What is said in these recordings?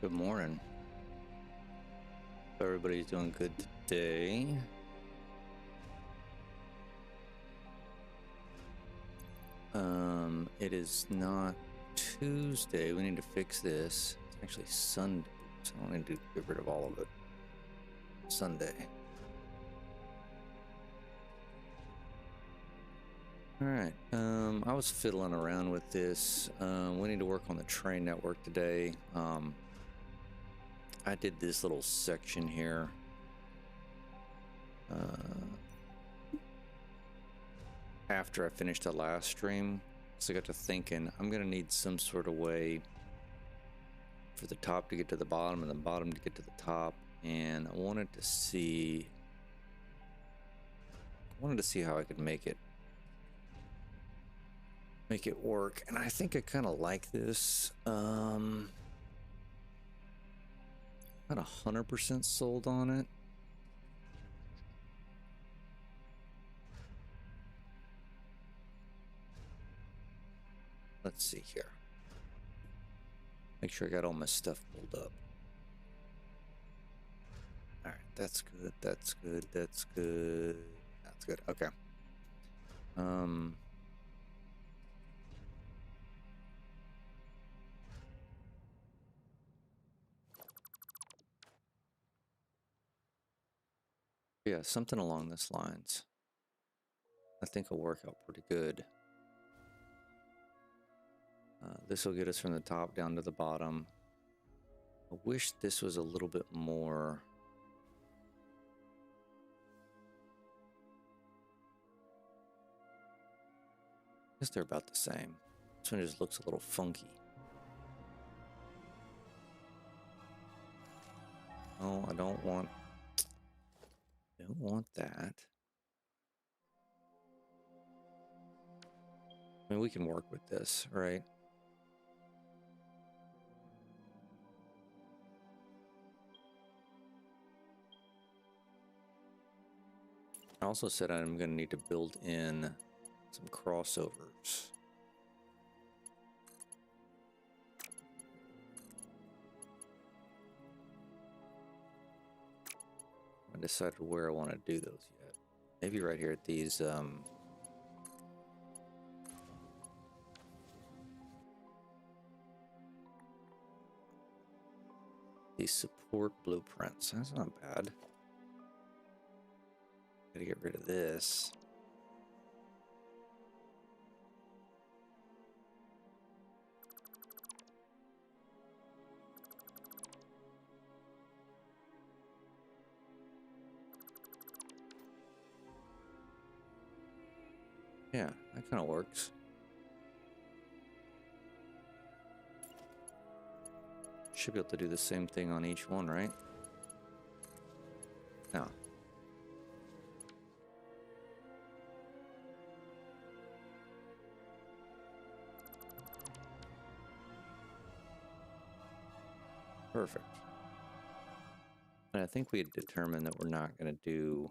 Good morning. Hope everybody's doing good today. It is not Tuesday. We need to fix this. It's actually Sunday, so I need to get rid of all of it. Sunday. All right. I was fiddling around with this. We need to work on the train network today. I did this little section here. After I finished the last stream, so I got to thinking I'm gonna need some sort of way for the top to get to the bottom and the bottom to get to the top, and I wanted to see how I could make it work. And I think I kind of like this. Not 100% sold on it. Let's see here. Make sure I got all my stuff pulled up. All right, that's good. That's good. That's good. That's good. Okay. Yeah, something along those lines. I think will work out pretty good. This will get us from the top down to the bottom. I wish this was a little bit more. I guess they're about the same. This one just looks a little funky. No, I don't want that. I mean, we can work with this, right? I also said I'm going to need to build in some crossovers. I haven't decided where I want to do those yet. Maybe right here at these support blueprints. That's not bad. Gotta get rid of this. Yeah, that kind of works. Should be able to do the same thing on each one, right? No. Perfect. And I think we had determined that we're not going to do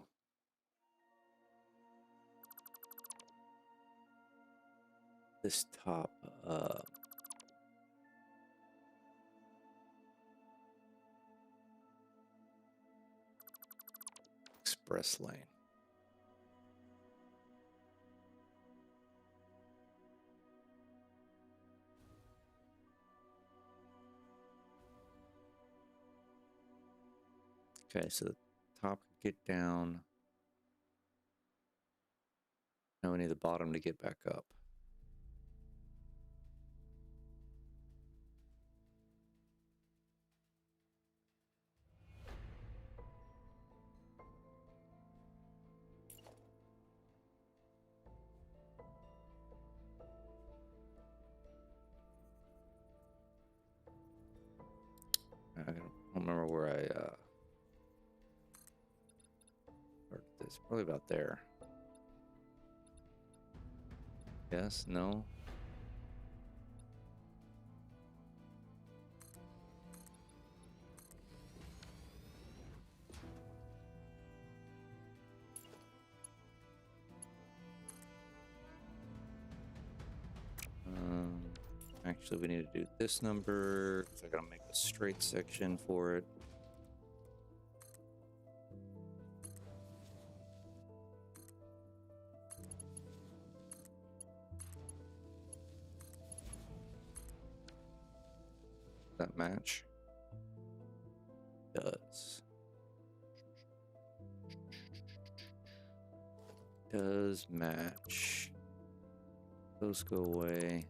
this top express lane. Okay, so the top could get down. Now we need the bottom to get back up. I don't remember where I started this. Probably about there. Yes, no. Actually, we need to do this number, because I gotta make a straight section for it. That match? Does. Does match. Those go away.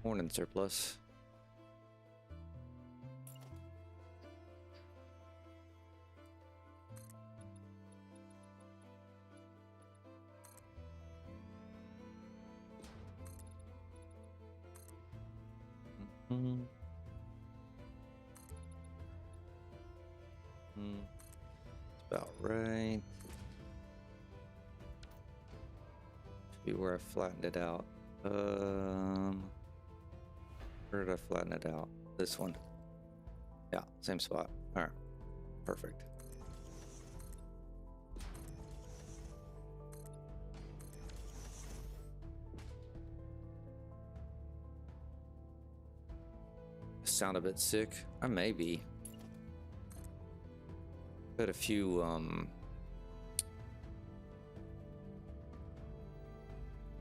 Corn in surplus. Mm-hmm. That's about right. Should be where I flattened it out. Where did I flatten it out? This one. Yeah, same spot. All right, perfect. Sound a bit sick? I may be. Had a few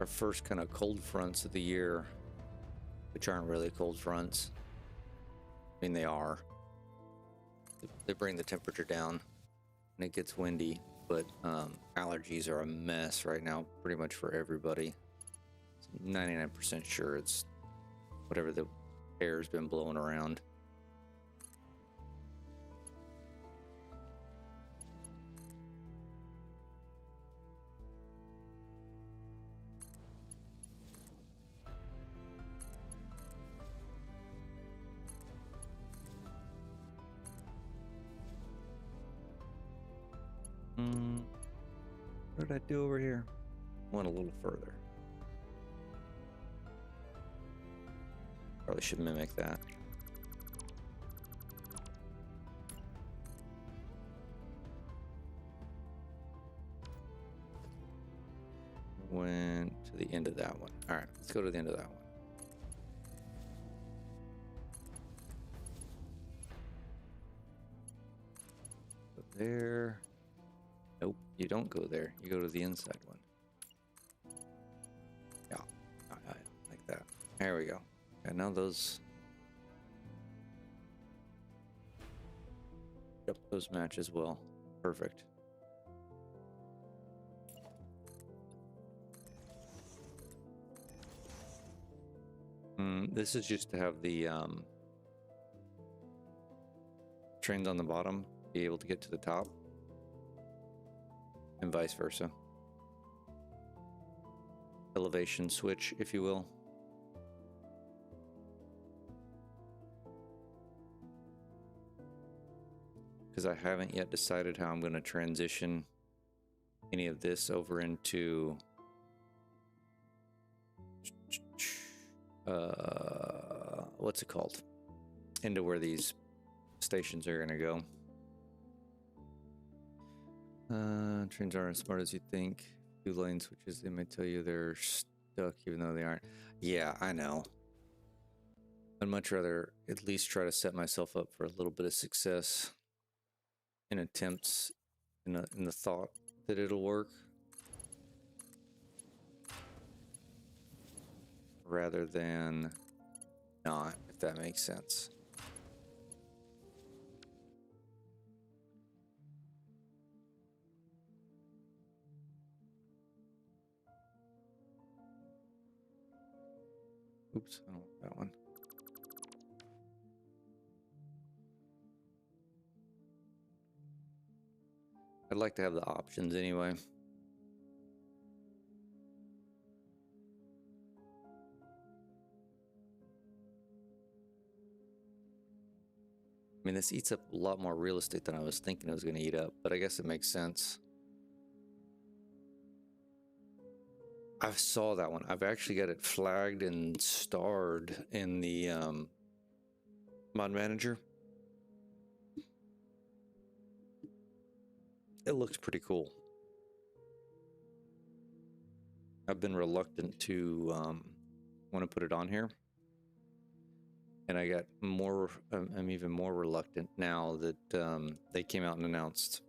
our first kind of cold fronts of the year, which aren't really cold fronts. I mean, they are. They bring the temperature down and it gets windy, but allergies are a mess right now, pretty much for everybody. 99% sure it's whatever the air's been blowing around. What did I do over here? Went a little further. Probably should mimic that. Went to the end of that one. All right, let's go to the end of that one. Go there. Nope, you don't go there. You go to the inside one. Yeah, like that. There we go. And now those. Yep, those match as well. Perfect. This is just to have the trains on the bottom be able to get to the top, and vice versa. Elevation switch, if you will. Because I haven't yet decided how I'm going to transition any of this over into what's it called? Into where these stations are going to go. Trains aren't as smart as you think. 2 lane switches, they may tell you they're stuck even though they aren't. Yeah, I know. I'd much rather at least try to set myself up for a little bit of success in attempts, in the thought that it'll work, rather than not, if that makes sense. Oops, I don't want that one. I'd like to have the options anyway. I mean, this eats up a lot more real estate than I was thinking it was going to eat up, but I guess it makes sense. I saw that one. I've actually got it flagged and starred in the mod manager. It looks pretty cool. I've been reluctant to want to put it on here And I got more, I'm even more reluctant now that they came out and announced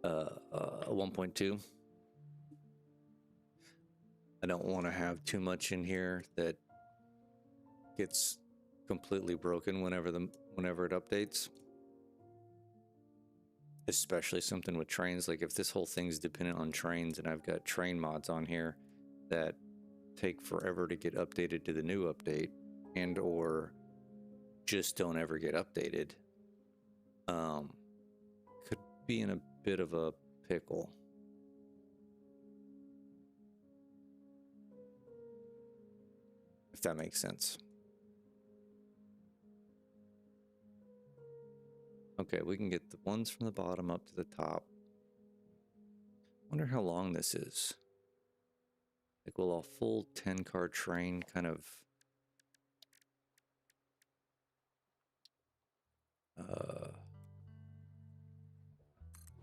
1.2. I don't want to have too much in here that gets completely broken whenever it updates. Especially something with trains. Like if this whole thing's dependent on trains and I've got train mods on here that take forever to get updated to the new update and or just don't ever get updated, could be in a bit of a pickle. If that makes sense. Okay, we can get the ones from the bottom up to the top. Wonder how long this is. Like, will a full 10-car train kind of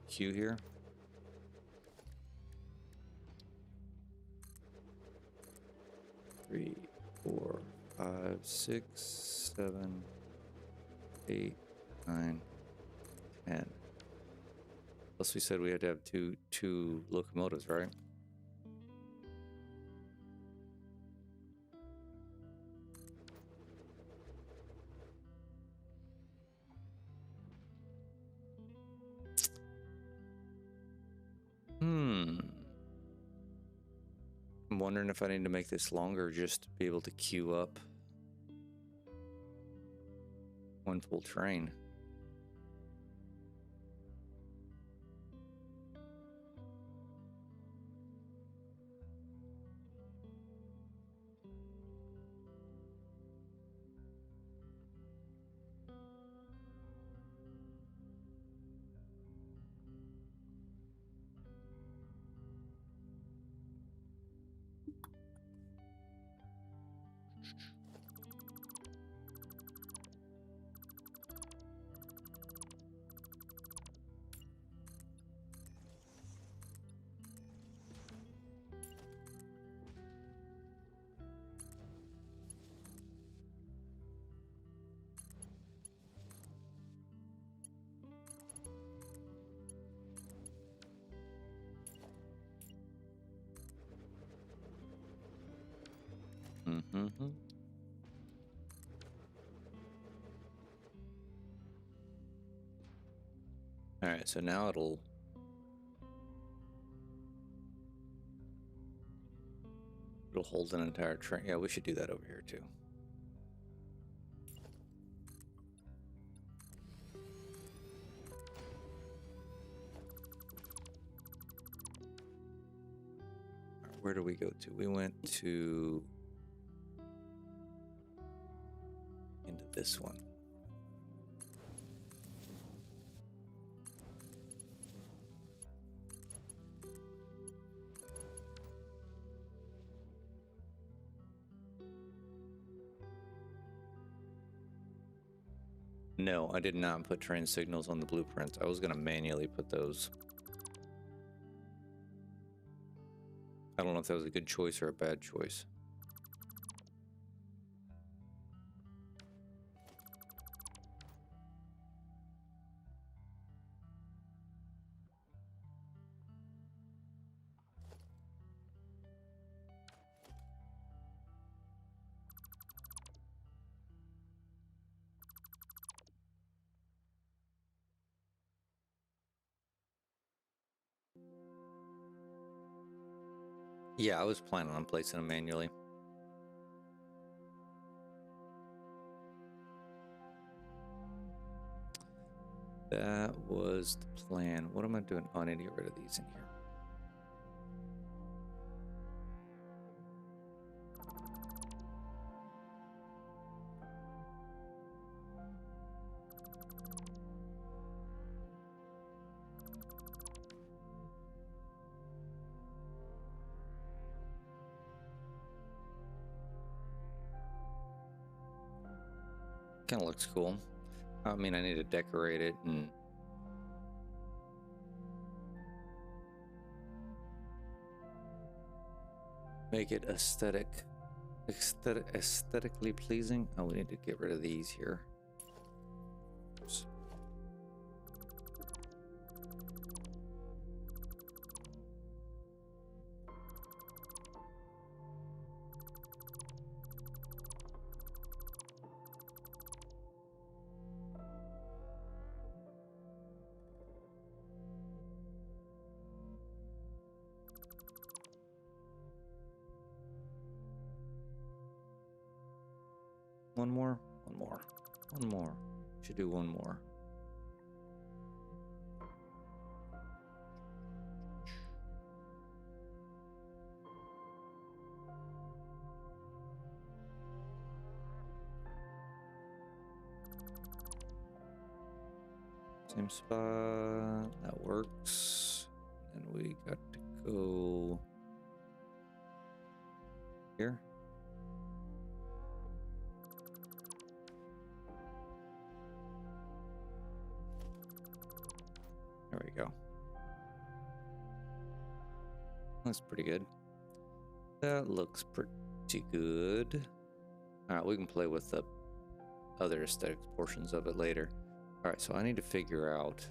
queue here? Three, 4, 5, 6, 7, 8, 9, 10. Plus we said we had to have two locomotives, right? I'm wondering if I need to make this longer just to be able to queue up one full train. Mm-hmm. All right, so now it'll hold an entire train. Yeah, we should do that over here too. All right, where do we go to? We went to into this one. No, I did not put train signals on the blueprints. I was going to manually put those. I don't know if that was a good choice or a bad choice. Yeah, I was planning on placing them manually. That was the plan. What am I doing? Oh, I need to get rid of these in here. Kind of looks cool. I mean, I need to decorate it and make it aesthetic. Aesthetically pleasing. Oh, we need to get rid of these here. Oops. One more, one more, one more. Should do one more. Same spot. That works. And we got to go here. There we go. Looks pretty good. That looks pretty good. All right, we can play with the other aesthetic portions of it later. All right, so I need to figure out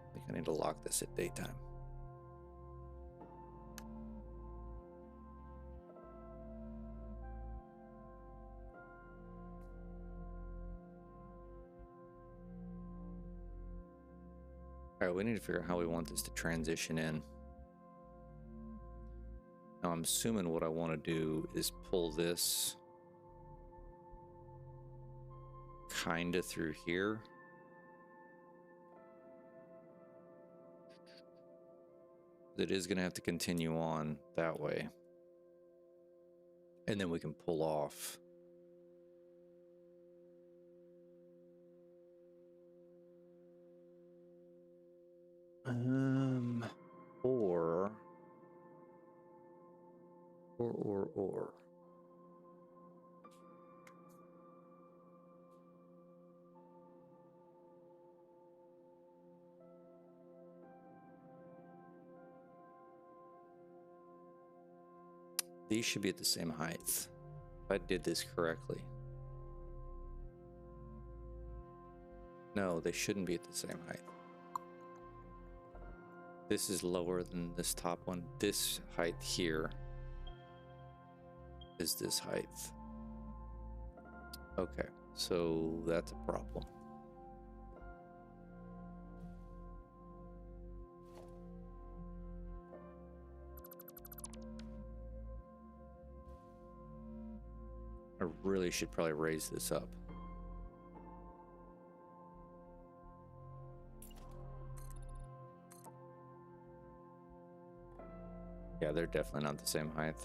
I think I need to lock this at daytime. All right, we need to figure out how we want this to transition in. Now, I'm assuming what I want to do is pull this kind of through here. It is going to have to continue on that way. And then we can pull off. Or. These should be at the same height. If I did this correctly. No, they shouldn't be at the same height. This is lower than this top one. This height here is this height. Okay, so that's a problem. I really should probably raise this up. Yeah, they're definitely not the same height.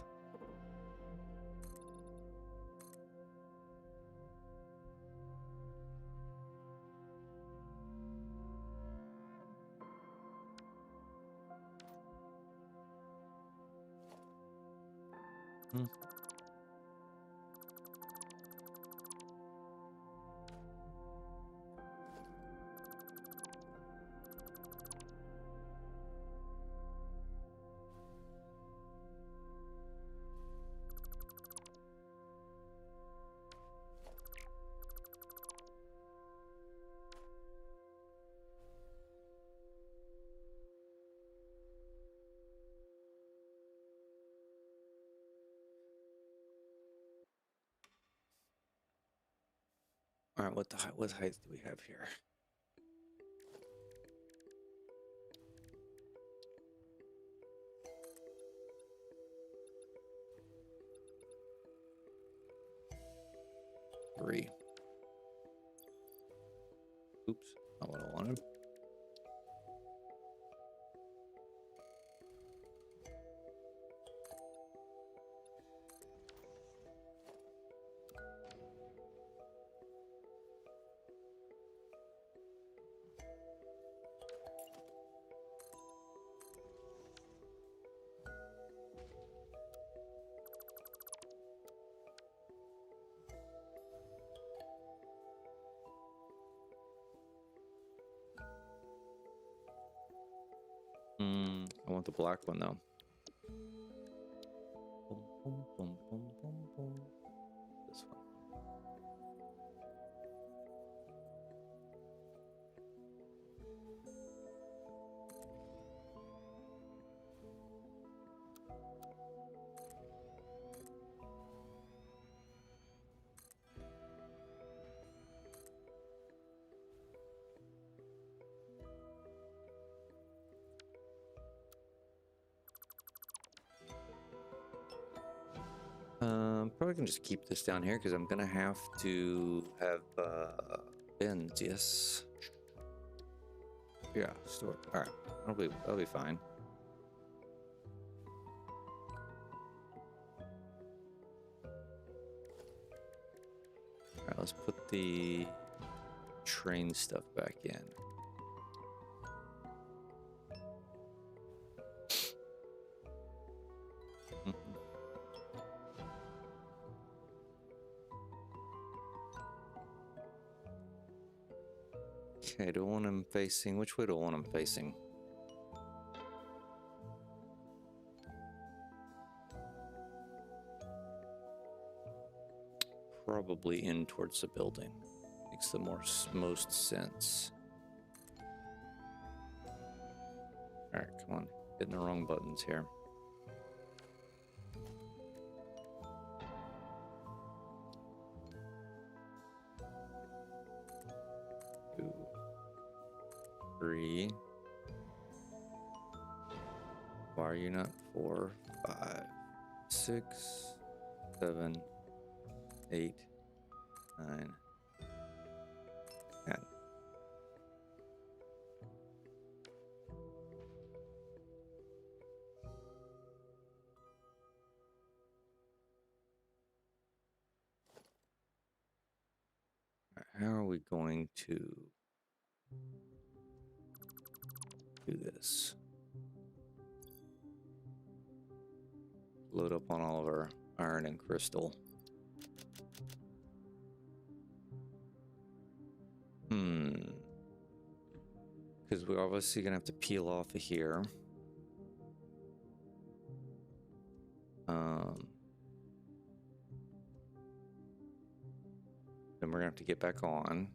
All right, what height do we have here? Three. Oops, not what I wanted. want the black one though. Boom, boom, boom, boom, boom, boom. This one. Probably can just keep this down here because I'm gonna have to have bins. Yes. Yeah. Store. All right. That'll be fine. All right. Let's put the train stuff back in. Okay, do I want him facing? Which way do I want him facing? Probably in towards the building. Makes the most sense. Alright, come on. Hitting the wrong buttons here. 2, 3. Why are you not 4, 5, 6, 7, 8, 9, 10. How are we going to do this? Load up on all of our iron and crystal. Because we're obviously gonna have to peel off of here. Then we're gonna have to get back on.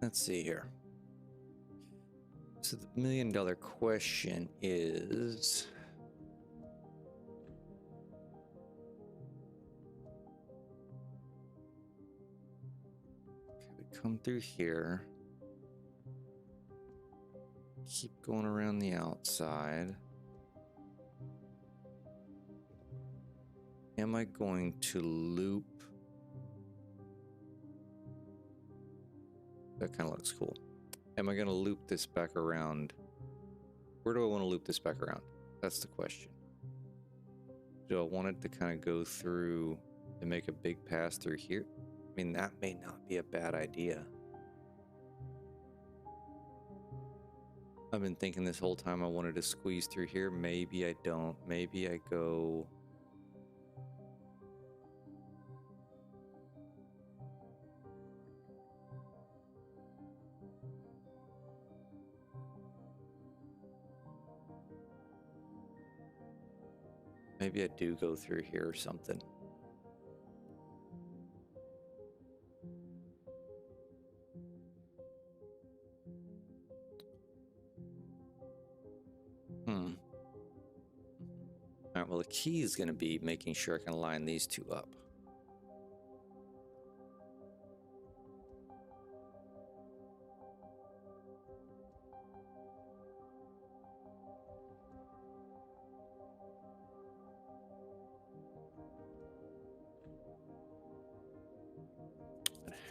Let's see here. So the $1 million question is, okay, we come through here, keep going around the outside. Am I going to loop? That kind of looks cool. Am I going to loop this back around? Where do I want to loop this back around? That's the question. Do I want it to kind of go through and make a big pass through here? I mean, that may not be a bad idea. I've been thinking this whole time I wanted to squeeze through here. Maybe I don't. Maybe I go... Maybe I do go through here or something. Alright, well the key is going to be making sure I can line these two up.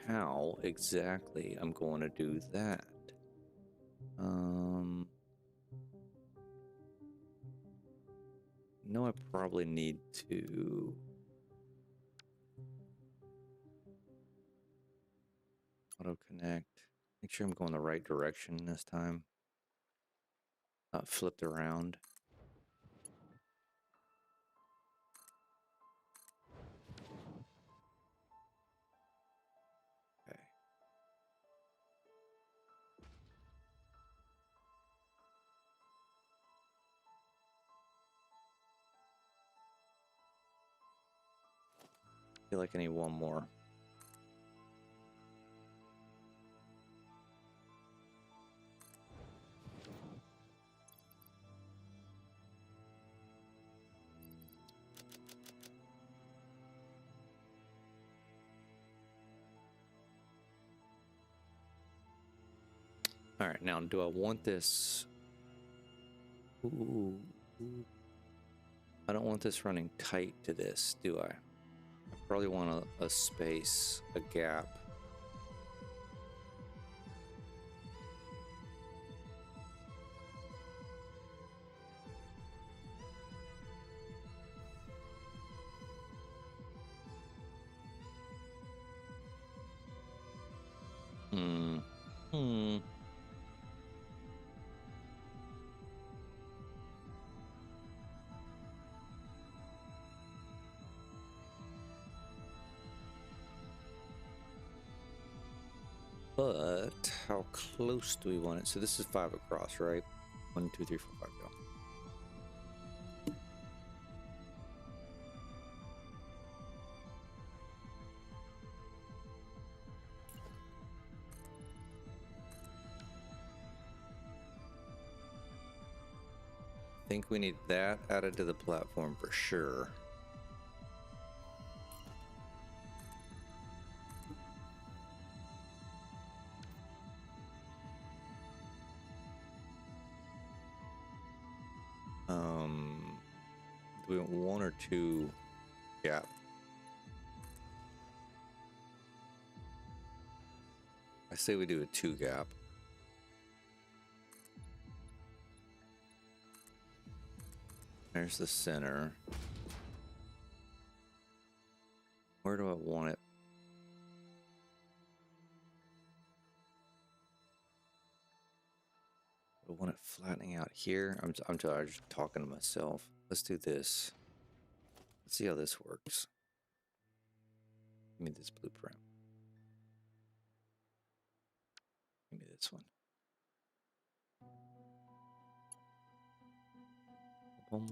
How exactly I'm going to do that? No, I probably need to auto connect. Make sure I'm going the right direction this time. flipped around. Okay. I feel like I need one more. All right, now do I want this? Ooh, I don't want this running tight to this, do I? I probably want a space, a gap. Hmm. Hmm. But how close do we want it? So this is 5 across, right? 1, 2, 3, 4, 5, go. I think we need that added to the platform for sure. Do we want 1 or 2 gap? I say we do a 2 gap. There's the center. Where do I want it? I want it flattening out here. I'm just talking to myself. Let's do this. Let's see how this works. Give me this blueprint. Give me this one. Boom.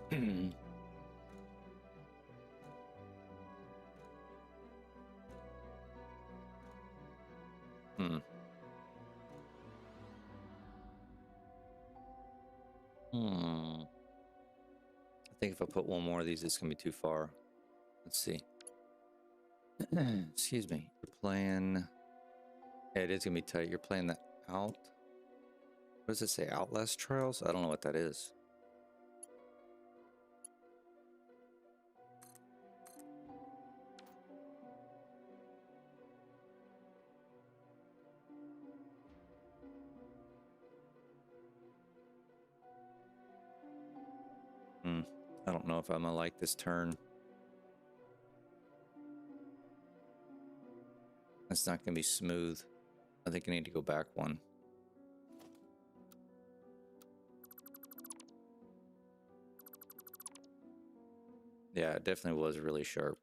Hmm. I think if I put one more of these, it's gonna be too far. Let's see. Excuse me. You're playing. Yeah, it is gonna be tight. You're playing the out. What does it say? Outlast Trials? I don't know what that is. I don't know if I'm gonna like this turn. It's not gonna be smooth. I think I need to go back one. Yeah, it definitely was really sharp.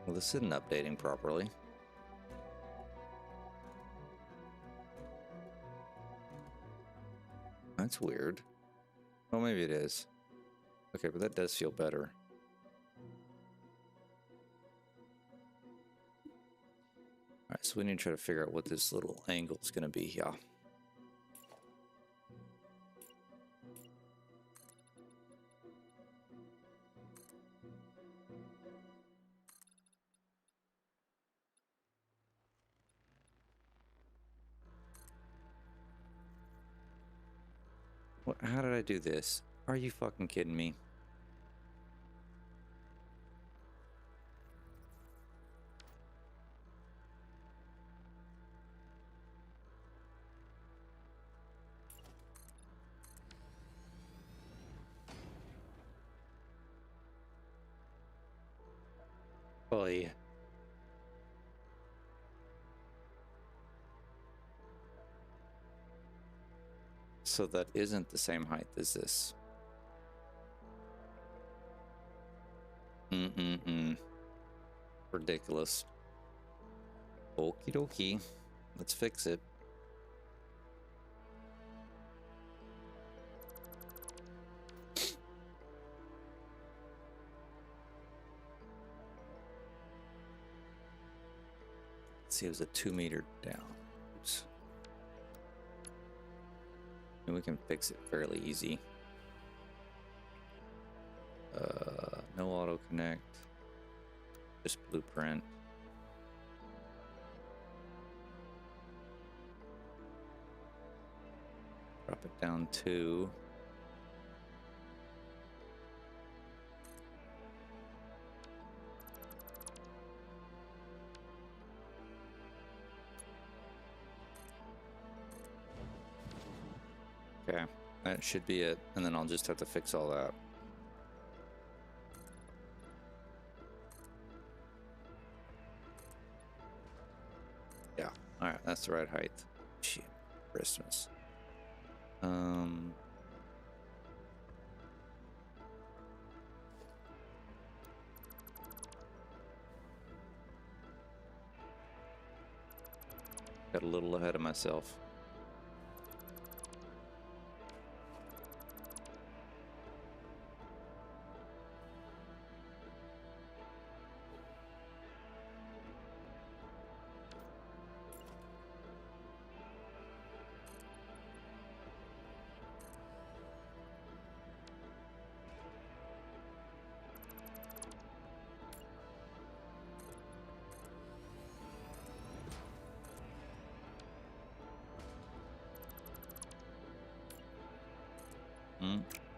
Well, this isn't updating properly. That's weird. Well, maybe it is. Okay, but that does feel better. Alright, so we need to try to figure out what this little angle is going to be here. What, how did I do this? Are you fucking kidding me? Oh, yeah. So that isn't the same height as this. Ridiculous. Okie dokie. Let's fix it. Let's see, it was a 2 meter down. Oops. And we can fix it fairly easy. No auto connect. Just blueprint. Drop it down 2. Okay, that should be it. And then I'll just have to fix all that. Yeah, alright, that's the right height. Shit, Christmas. Got a little ahead of myself.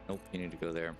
Nope, you need to go there.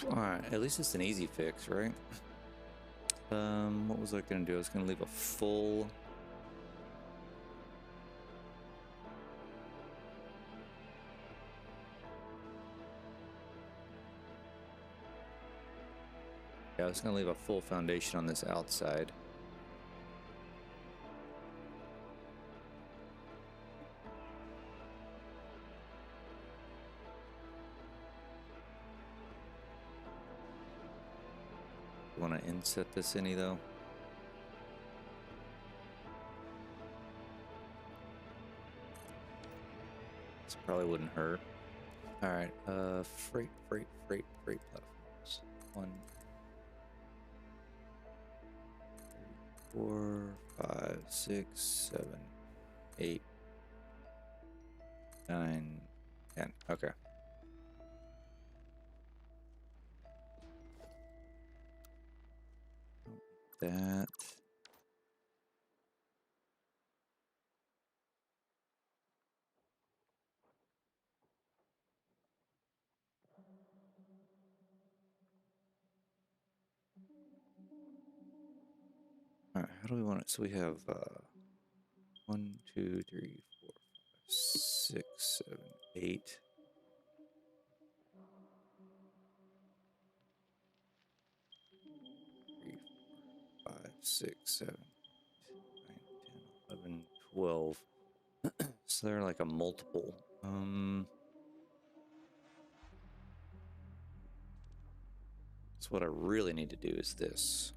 Alright, at least it's an easy fix, right? What was I gonna do? I was gonna leave a full... Yeah, I was gonna leave a full foundation on this outside. Want to inset this any though? This probably wouldn't hurt. All right, freight platforms. 1, 4, 5, 6, 7, 8, 9, 10. Okay. That. how do we want it? So we have 1, 2, 3, 4, 5, 6, 7, 8. 3, 4, 5, 6, 7, 9, 10, 11, 12. So they're like a multiple. So what I really need to do is this.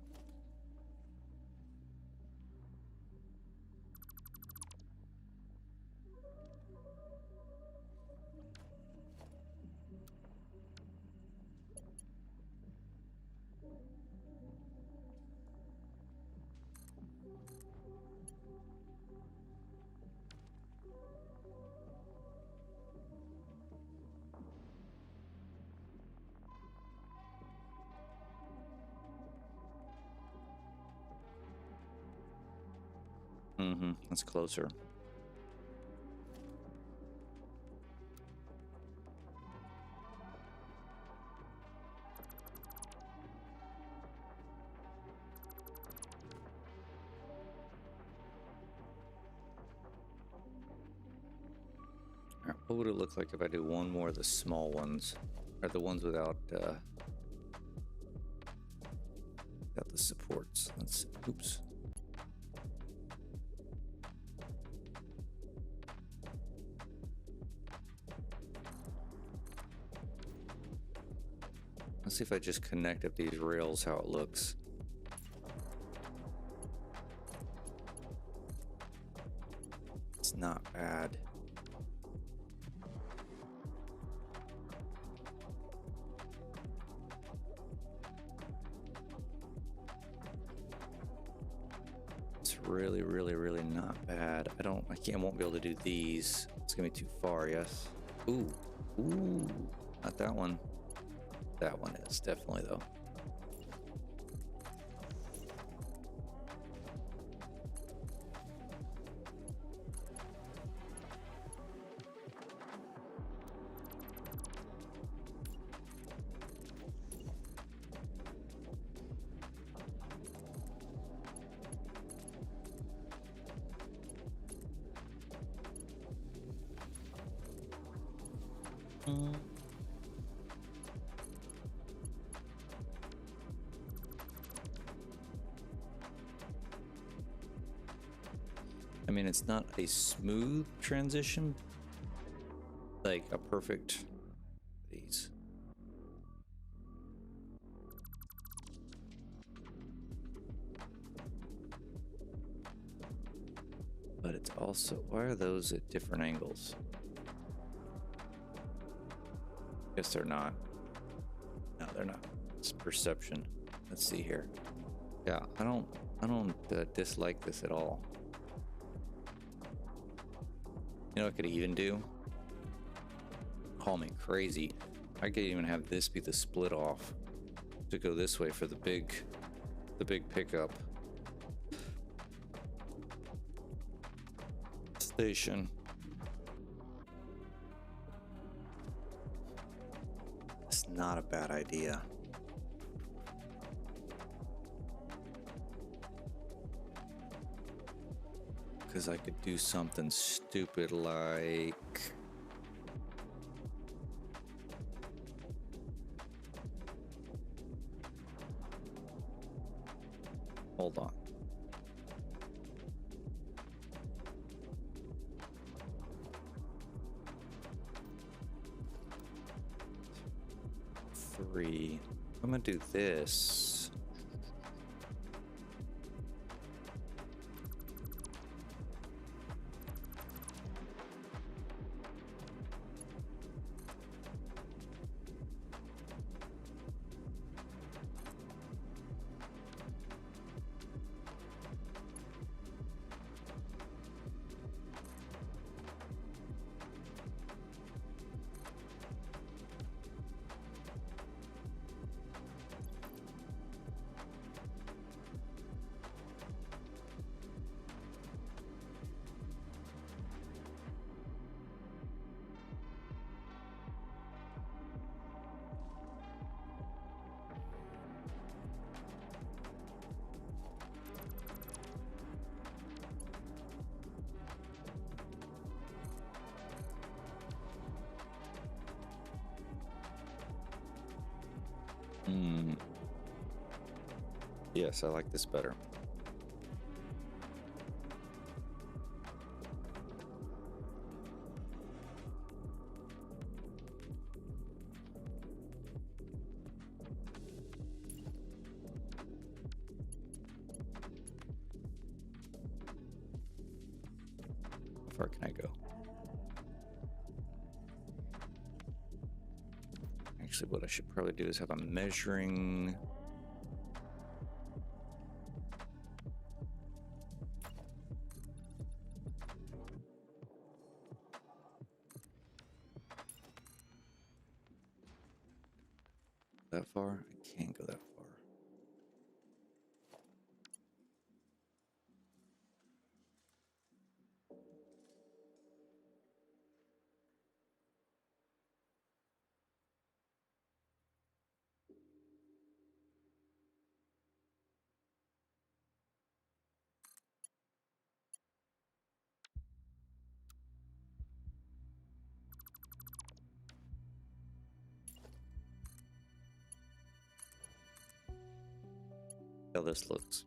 That's closer. All right, what would it look like if I do one more of the small ones, or the ones without the supports? Let's see. Oops. Let's see if I just connect up these rails, how it looks. It's not bad. It's really, really, really not bad. I won't be able to do these. It's gonna be too far, yes. Ooh, not that one. That one is definitely though. I mean, it's not a smooth transition, like a perfect these. But it's also, why are those at different angles? Guess they're not. No, they're not. It's perception. Let's see here. Yeah, I don't dislike this at all. You know what I could even do? Call me crazy. I could even have this be the split off to go this way for the big pickup station. It's not a bad idea. Because I could do something stupid like... Hold on. Three. I'm gonna do this. Hmm. Yes, I like this better. How far can I go? Actually, what I should probably do is have a measuring. That far? I can't go that far. How this looks.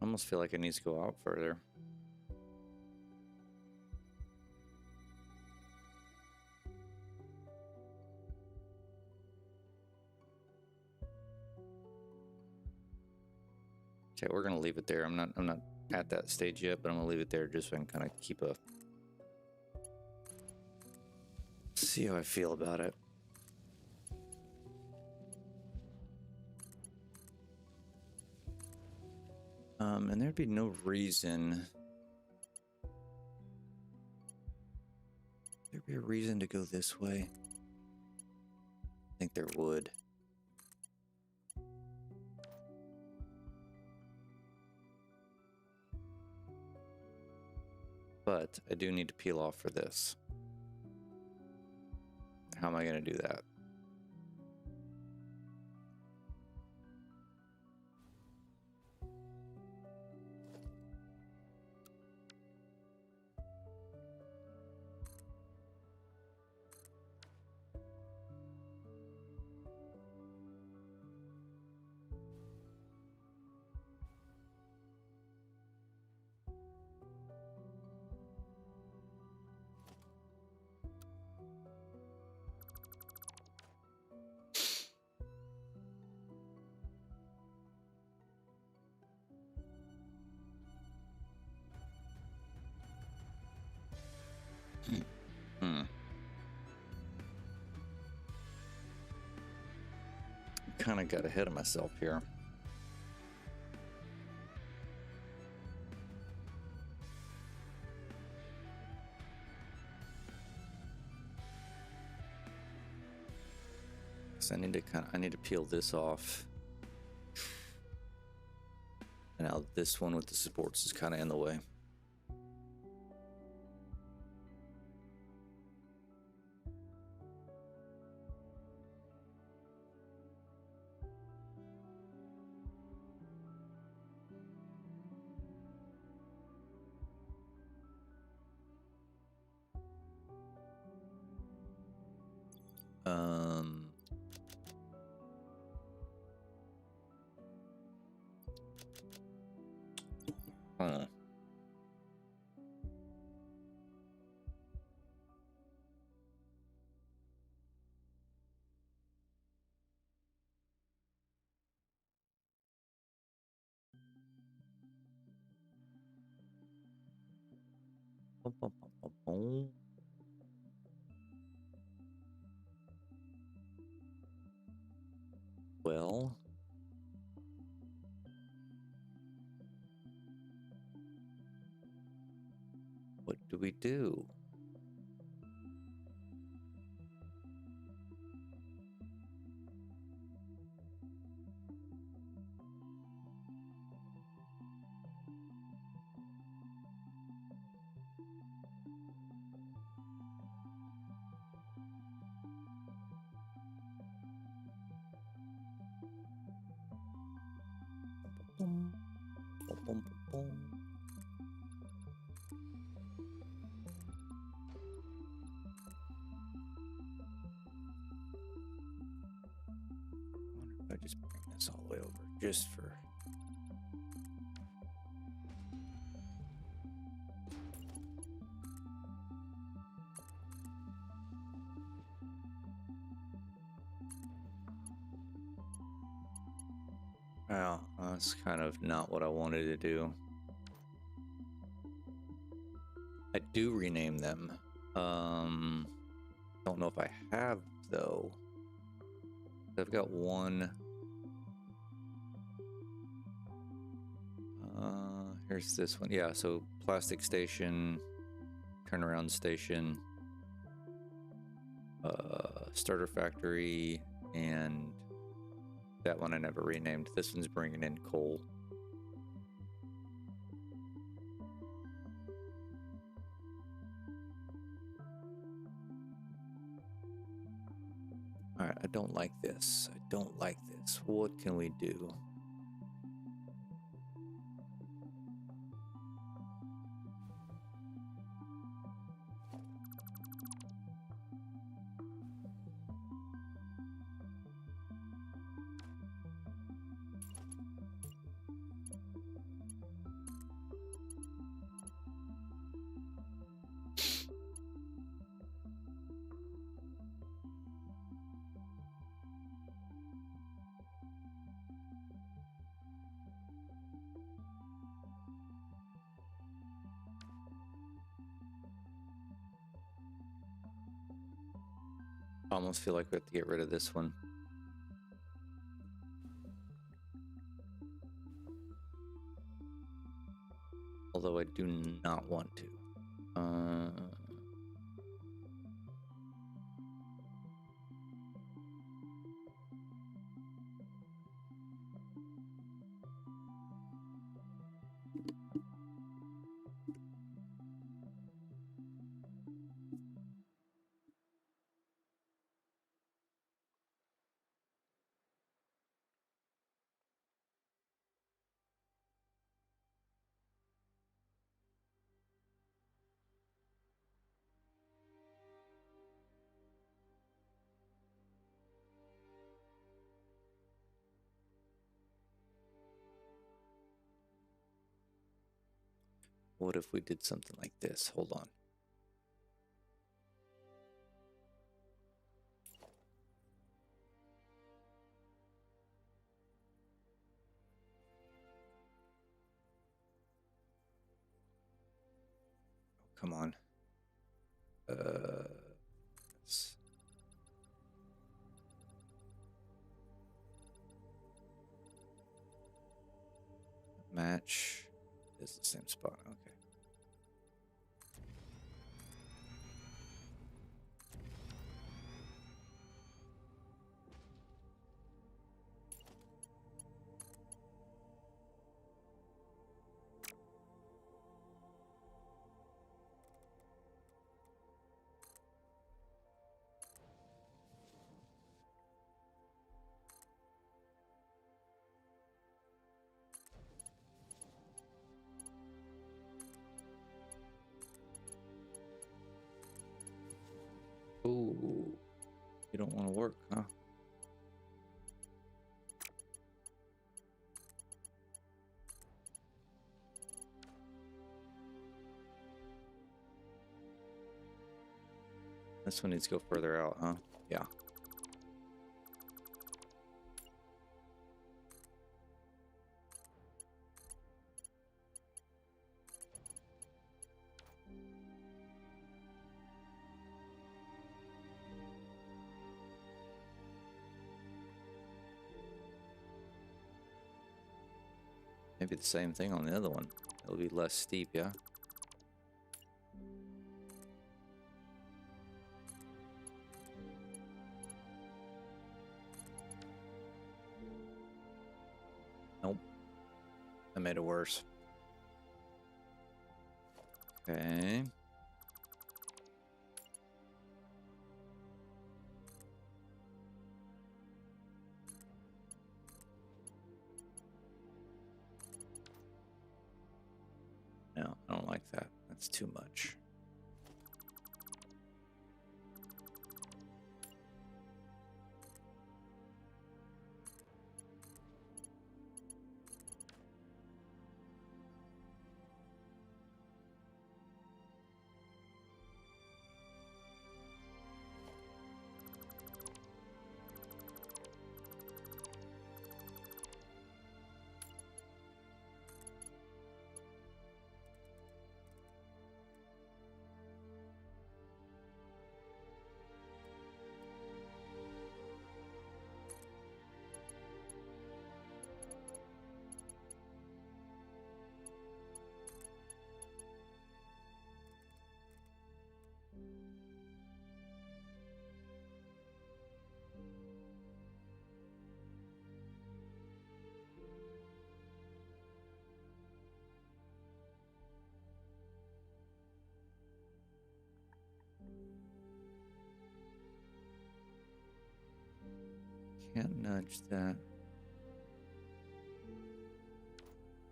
I almost feel like it needs to go out further. Okay, we're gonna leave it there. I'm not at that stage yet, but I'm gonna leave it there just so I can kind of keep a see how I feel about it. And there'd be no reason. There'd be a reason to go this way. I think there would. But I do need to peel off for this. How am I going to do that? Kind of got ahead of myself here. So I need to peel this off. And now this one with the supports is kind of in the way. Huh. Well, what do we do? Boom, boom, boom, boom. I wonder if I just bring this all the way over just for. Well, that's kind of not what I wanted to do. I do rename them. Don't know if I have though. I've got one. Here's this one. Yeah, so plastic station, turnaround station, starter factory, and that one I never renamed. This one's bringing in coal. All right, I don't like this. I don't like this. What can we do? I almost feel like we have to get rid of this one. Although I do not want to. What if we did something like this? Hold on. Come on. Match is the same spot. Okay. Ooh, you don't want to work, huh? This one needs to go further out, huh? Yeah. Maybe the same thing on the other one. It'll be less steep, yeah? Nope. I made it worse. Okay. No, I don't like that. That's too much. Can't nudge that.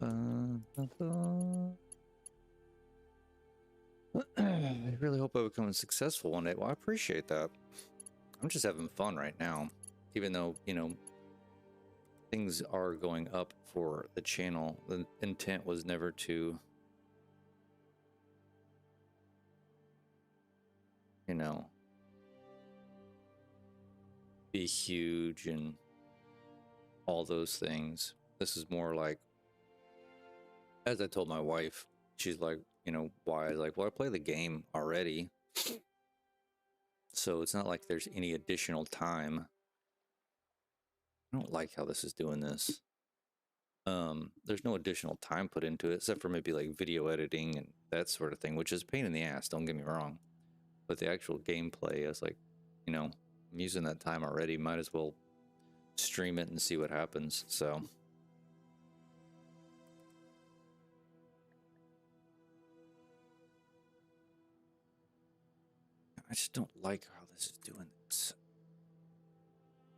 I really hope I become successful one day. Well, I appreciate that. I'm just having fun right now. Even though, you know, things are going up for the channel. The intent was never to, you know, be huge and all those things. This is more like, as I told my wife, she's like, you know, why? I was like, well, I play the game already. So it's not like there's any additional time. I don't like how this is doing this. There's no additional time put into it, except for maybe like video editing and that sort of thing, which is a pain in the ass, don't get me wrong. But the actual gameplay, I was like, you know, I'm using that time already, might as well stream it and see what happens, so. I just don't like how this is doing it.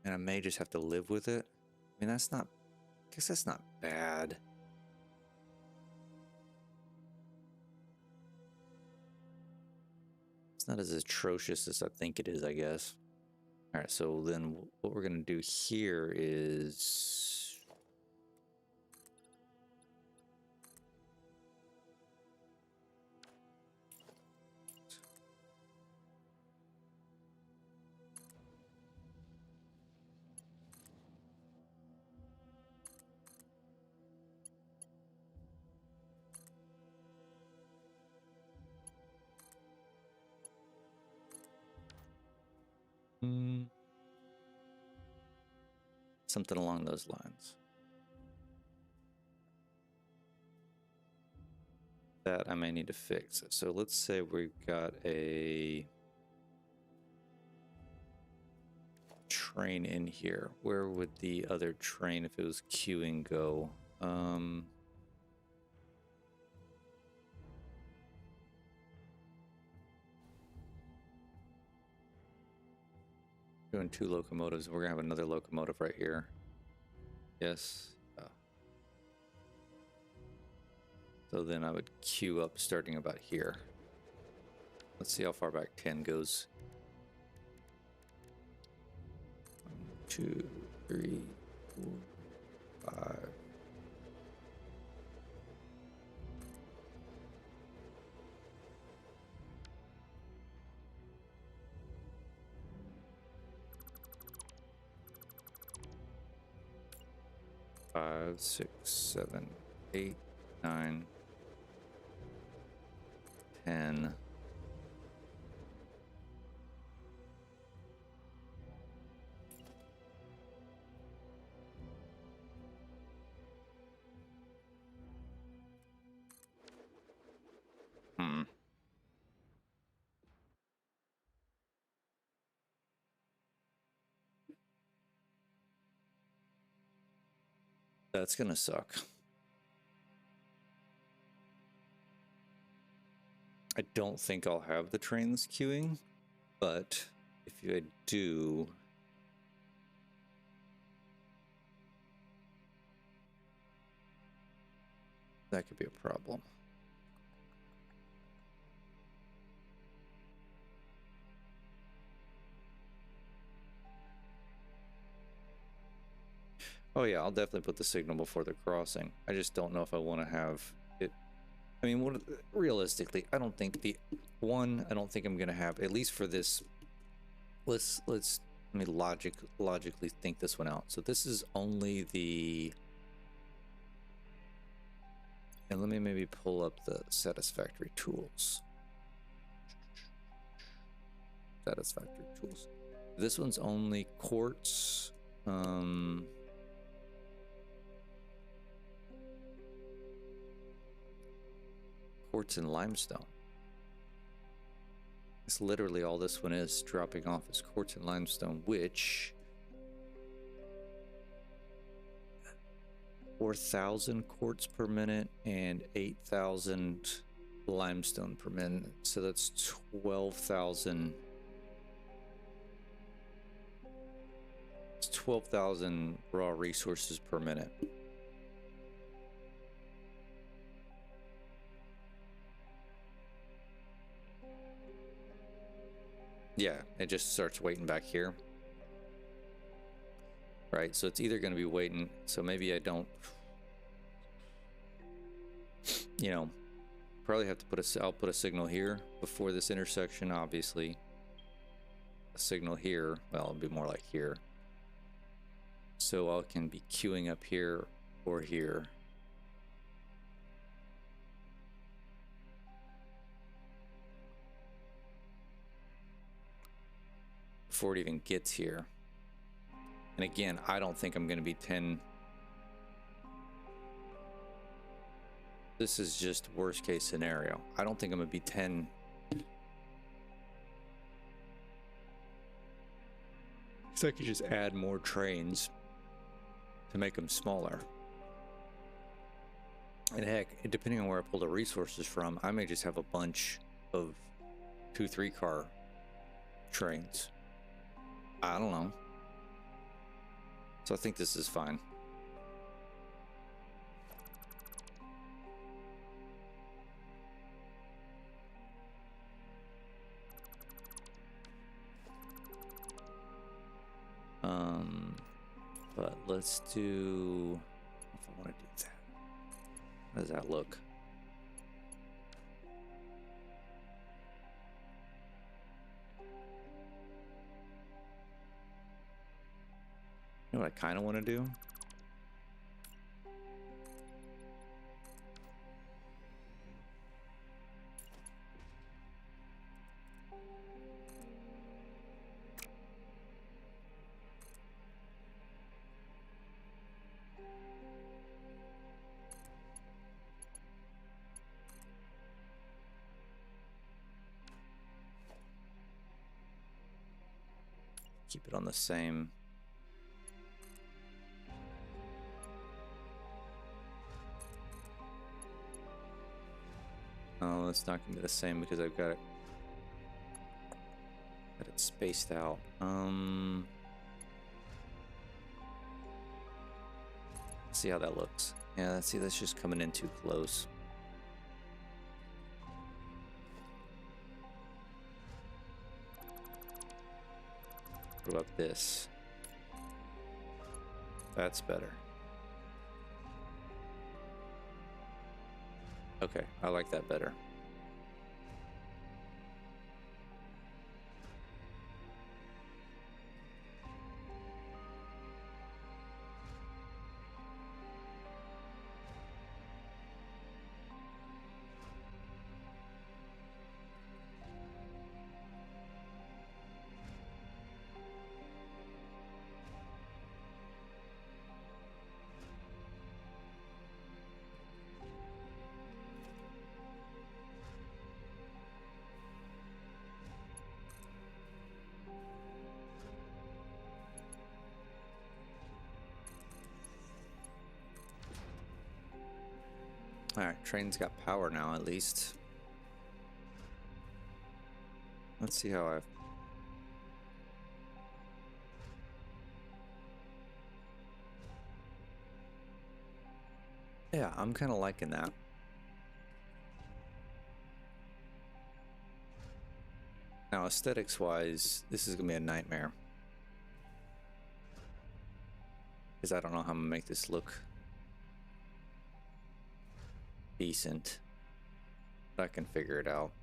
And I may just have to live with it. I mean, that's not, I guess that's not bad. It's not as atrocious as I think it is, I guess. All right, so then what we're going to do here is... something along those lines. That I may need to fix. So let's say we've got a train in here. Where would the other train, if it was queuing, go? Doing 2 locomotives. We're gonna have another locomotive right here. Yes. So then I would queue up starting about here. Let's see how far back 10 goes. 1, 2, 3, 4, 5. Five, 6, 7, 8, 9, 10. That's gonna suck. I don't think I'll have the trains queuing, but if I do, that could be a problem. Oh yeah, I'll definitely put the signal before the crossing. I just don't know if I want to have it. I mean, realistically, I don't think I don't think I'm gonna have, at least for this. Let me logically think this one out. So this is only the, and let me maybe pull up the Satisfactory tools. Satisfactory tools. This one's only quartz. Quartz and limestone. It's literally all this one is dropping off is quartz and limestone, which 4,000 quartz per minute and 8,000 limestone per minute. So that's 12,000. It's 12,000 raw resources per minute. Yeah, it just starts waiting back here. Right, so it's either going to be waiting, so maybe I don't, you know, probably have to put I'll put a signal here before this intersection, obviously. A signal here, well, it'll be more like here. So I can be queuing up here or here. Before it even gets here. And again, I don't think I'm going to be 10. This is just worst case scenario. I don't think I'm going to be 10. So I could just add more trains to make them smaller. And heck, depending on where I pull the resources from, I may just have a bunch of 2-3 car trains. I don't know. So I think this is fine. But let's do, if I want to do that. How does that look? You know what I kind of want to do? Keep it on the same. Oh, it's not gonna be the same because I've got it spaced out. Let's see how that looks. Yeah, let's see, that's just coming in too close. What about this? That's better. Okay, I like that better. Alright, train's got power now at least. Let's see how Yeah, I'm kind of liking that. Now, aesthetics-wise, this is going to be a nightmare. because I don't know how I'm gonna make this look decent, but I can figure it out.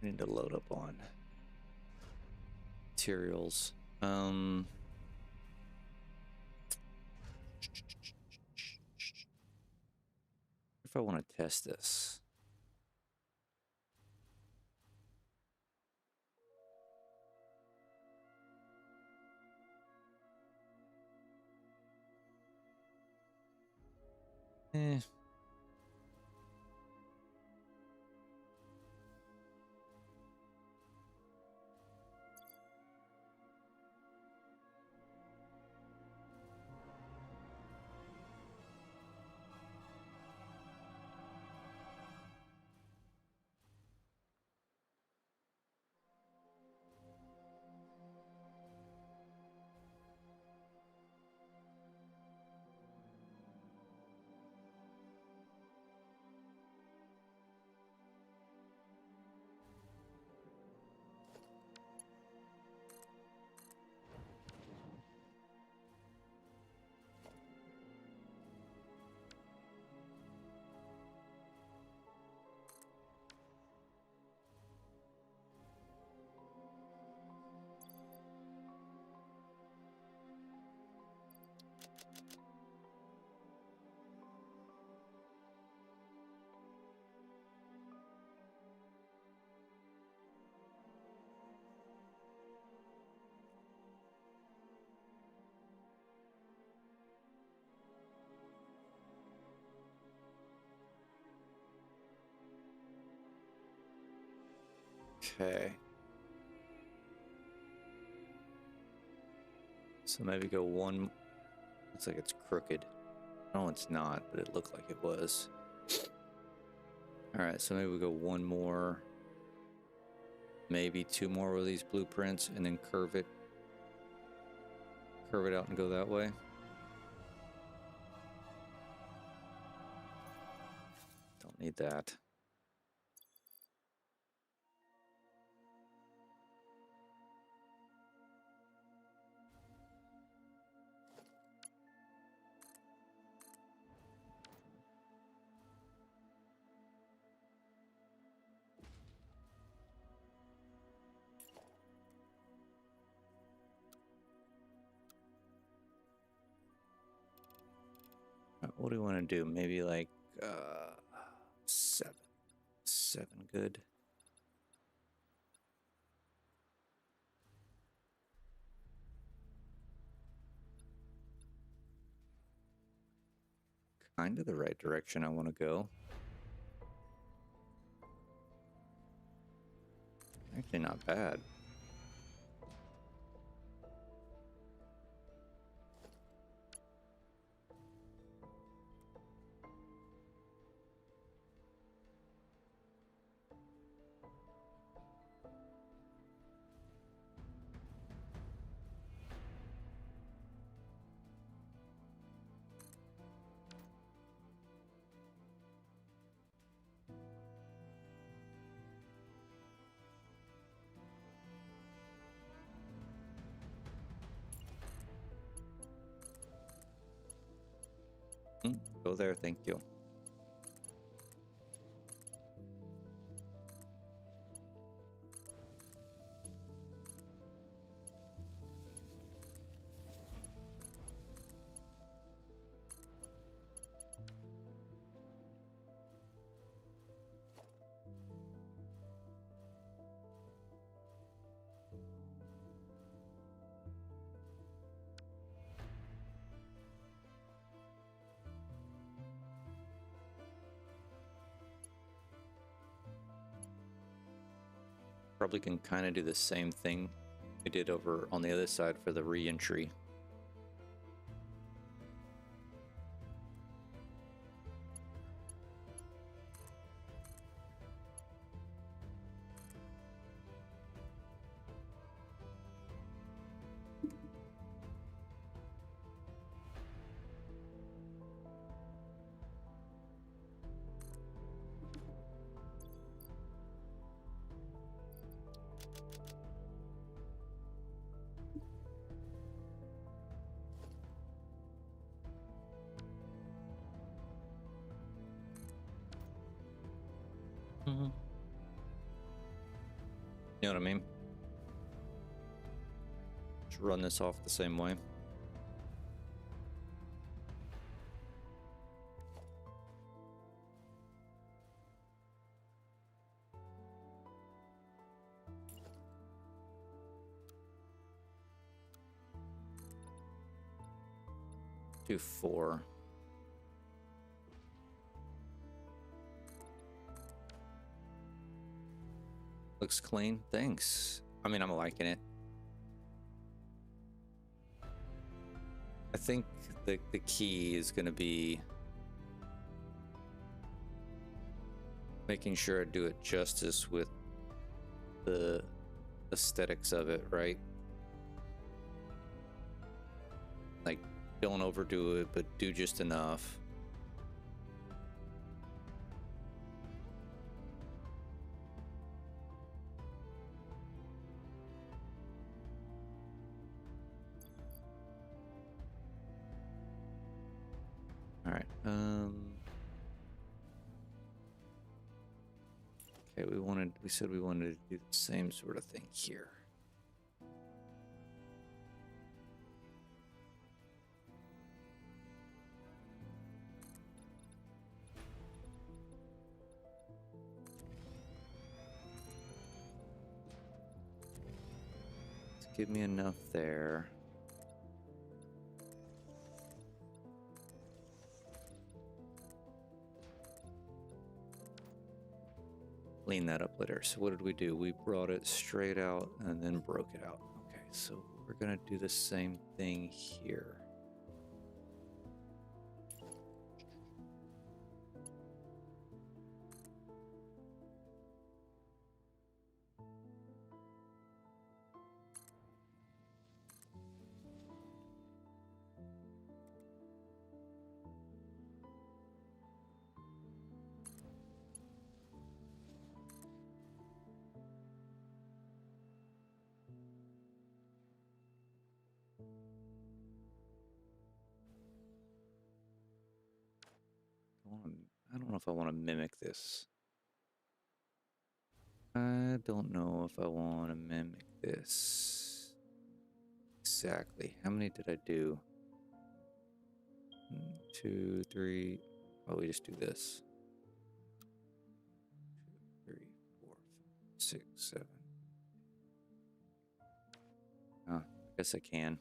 I need to load up on materials. If I want to test this. Okay. So maybe go one. Looks like it's crooked. No, it's not, but it looked like it was. All right, so maybe we go one more, maybe two more of these blueprints, and then curve it out and go that way. Don't need that. What do we want to do? Maybe like 7. 7 good. Kind of the right direction I want to go. Actually, not bad. Go there, thank you. Probably can kind of do the same thing we did over on the other side for the re-entry. You know what I mean? Just run this off the same way. Do 4. Looks clean. Thanks. I mean, I'm liking it. I think the key is going to be making sure I do it justice with the aesthetics of it, right? Like, don't overdo it, but do just enough. All right. Okay, we said we wanted to do the same sort of thing here. Give me enough there. Clean that up later. So what did we do? We brought it straight out and then broke it out. Okay, so we're gonna do the same thing here. I don't know if I want to mimic this. I don't know if I want to mimic this. Exactly. How many did I do? 1, 2, 3. Oh, we just do this. 2, 3, 4, 5, 6, 7. Oh, I guess I can.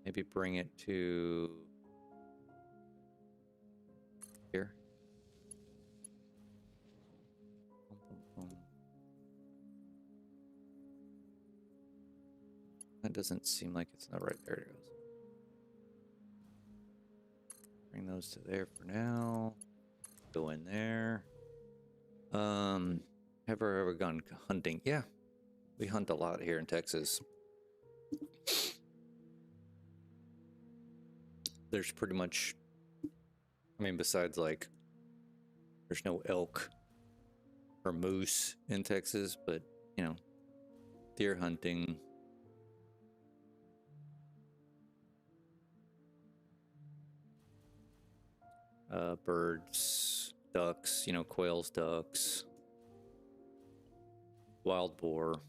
Maybe bring it to here. Boom, boom, boom. That doesn't seem like it's not right. There it goes. Bring those to there for now. Go in there. Have I ever gone hunting? Yeah, we hunt a lot here in Texas. There's pretty much, I mean, besides like, there's no elk or moose in Texas, but you know, deer hunting. Birds, ducks, you know, quails, ducks, wild boar.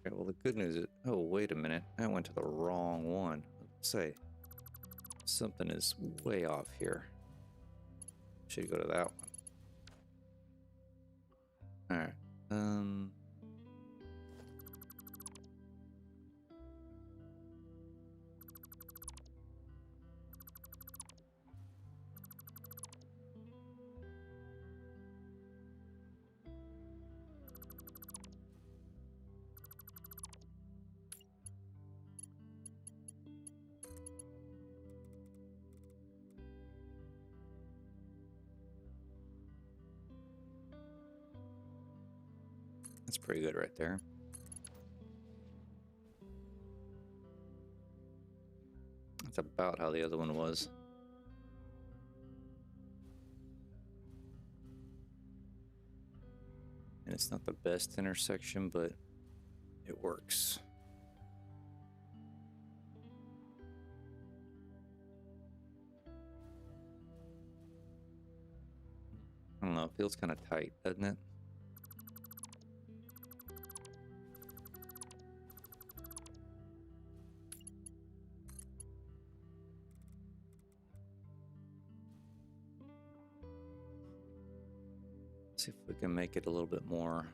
Okay, well, the good news is, oh, wait a minute. I went to the wrong one. Let's say something is way off here. Should go to that one. All right. That's pretty good right there. That's about how the other one was. And it's not the best intersection, but it works. I don't know, it feels kind of tight, doesn't it? See if we can make it a little bit more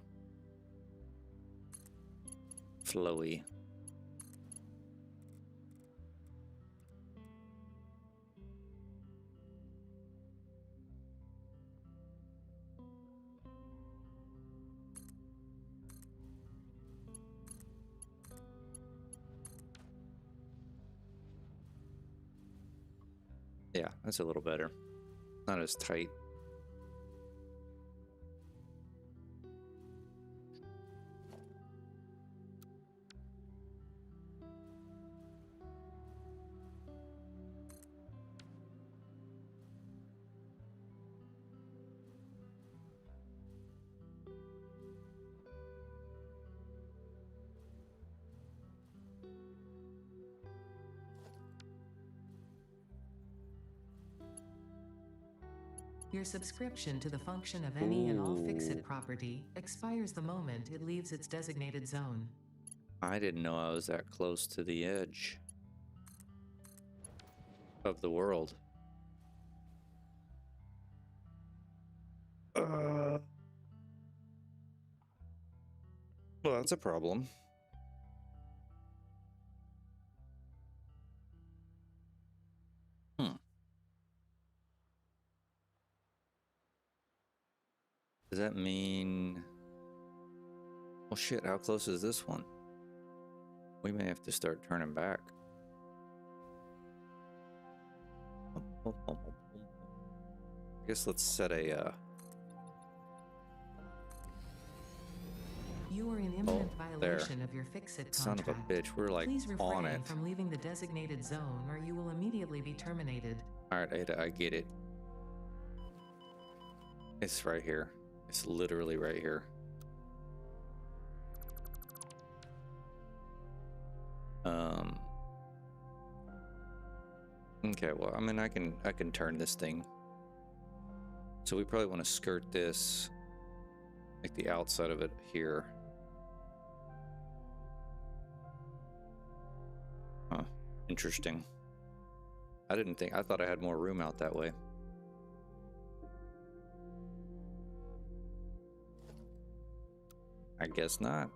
flowy. Yeah, that's a little better. Not as tight. Your subscription to the function of any and all fix-it property expires the moment it leaves its designated zone. I didn't know I was that close to the edge of the world. Well, that's a problem. Does that mean... Well, shit, how close is this one? We may have to start turning back. I guess let's set a... You are in imminent violation of your fix-it Son contract. of a bitch, we're like Please on refrain it. from leaving the designated zone or you will immediately be terminated. Alright, Ada, I get it. It's right here. It's literally right here. Okay, well, I mean, I can turn this thing. So we probably want to skirt this, like the outside of it here. Huh, interesting. I thought I had more room out that way. I guess not.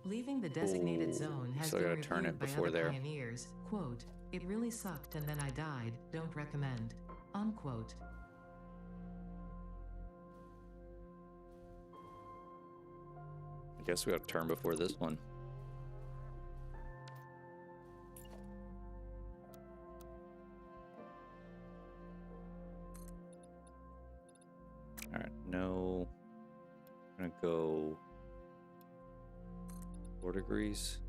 Leaving the designated zone has so I been gotta turn it reviewed by before other there. pioneers. Quote, "It really sucked and then I died, don't recommend." Unquote. I guess we gotta turn before this one. Alright, no. I'm gonna go 4 degrees.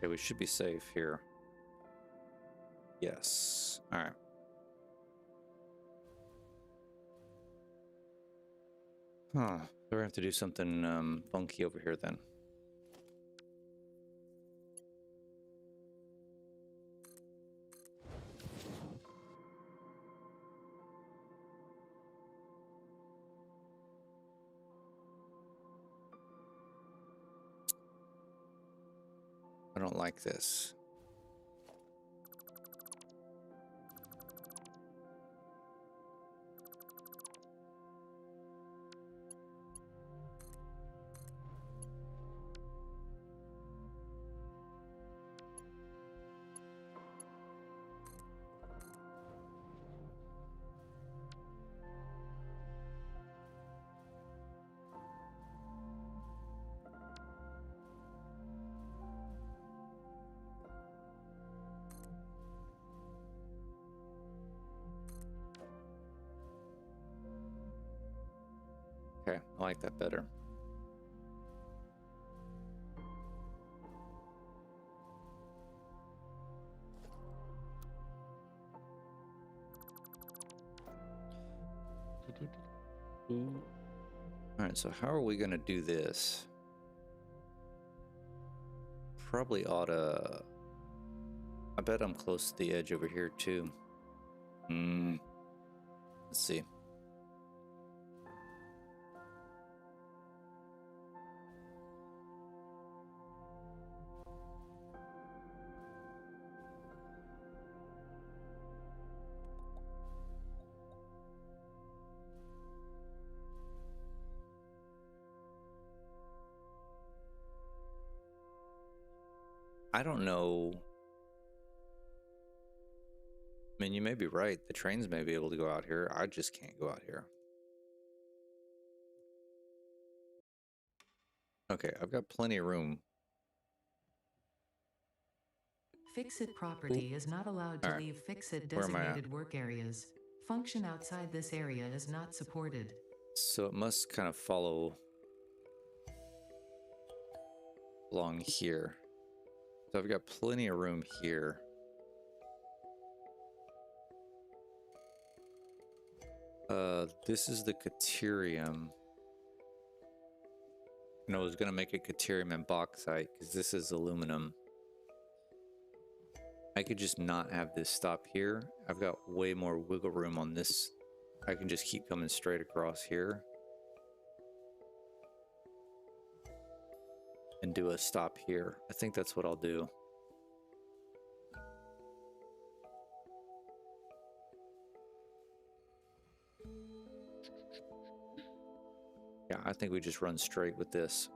Okay, we should be safe here. Yes. All right. Huh. We're gonna have to do something funky over here then. I don't like this. Okay, I like that better. All right, so how are we gonna do this? Probably ought to... I bet I'm close to the edge over here too. Let's see. I don't know. I mean, you may be right. The trains may be able to go out here. I just can't go out here. Okay, I've got plenty of room. Fixit property is not allowed to leave Fixit Where am I at? designated work areas. Function outside this area is not supported. So it must kind of follow along here. So I've got plenty of room here. This is the Caterium. And I was going to make a Caterium and bauxite because this is aluminum. I could just not have this stop here. I've got way more wiggle room on this. I can just keep coming straight across here. And do a stop here. I think that's what I'll do. Yeah, I think we just run straight with this.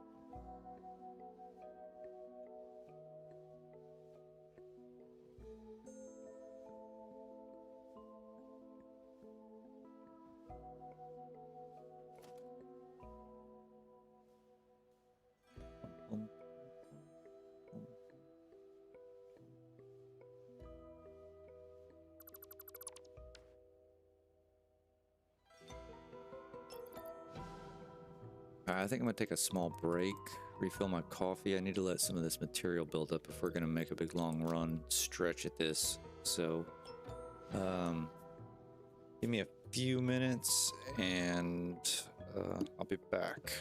I think I'm gonna take a small break, refill my coffee. I need to let some of this material build up if we're gonna make a big long run stretch at this. So, give me a few minutes and I'll be back.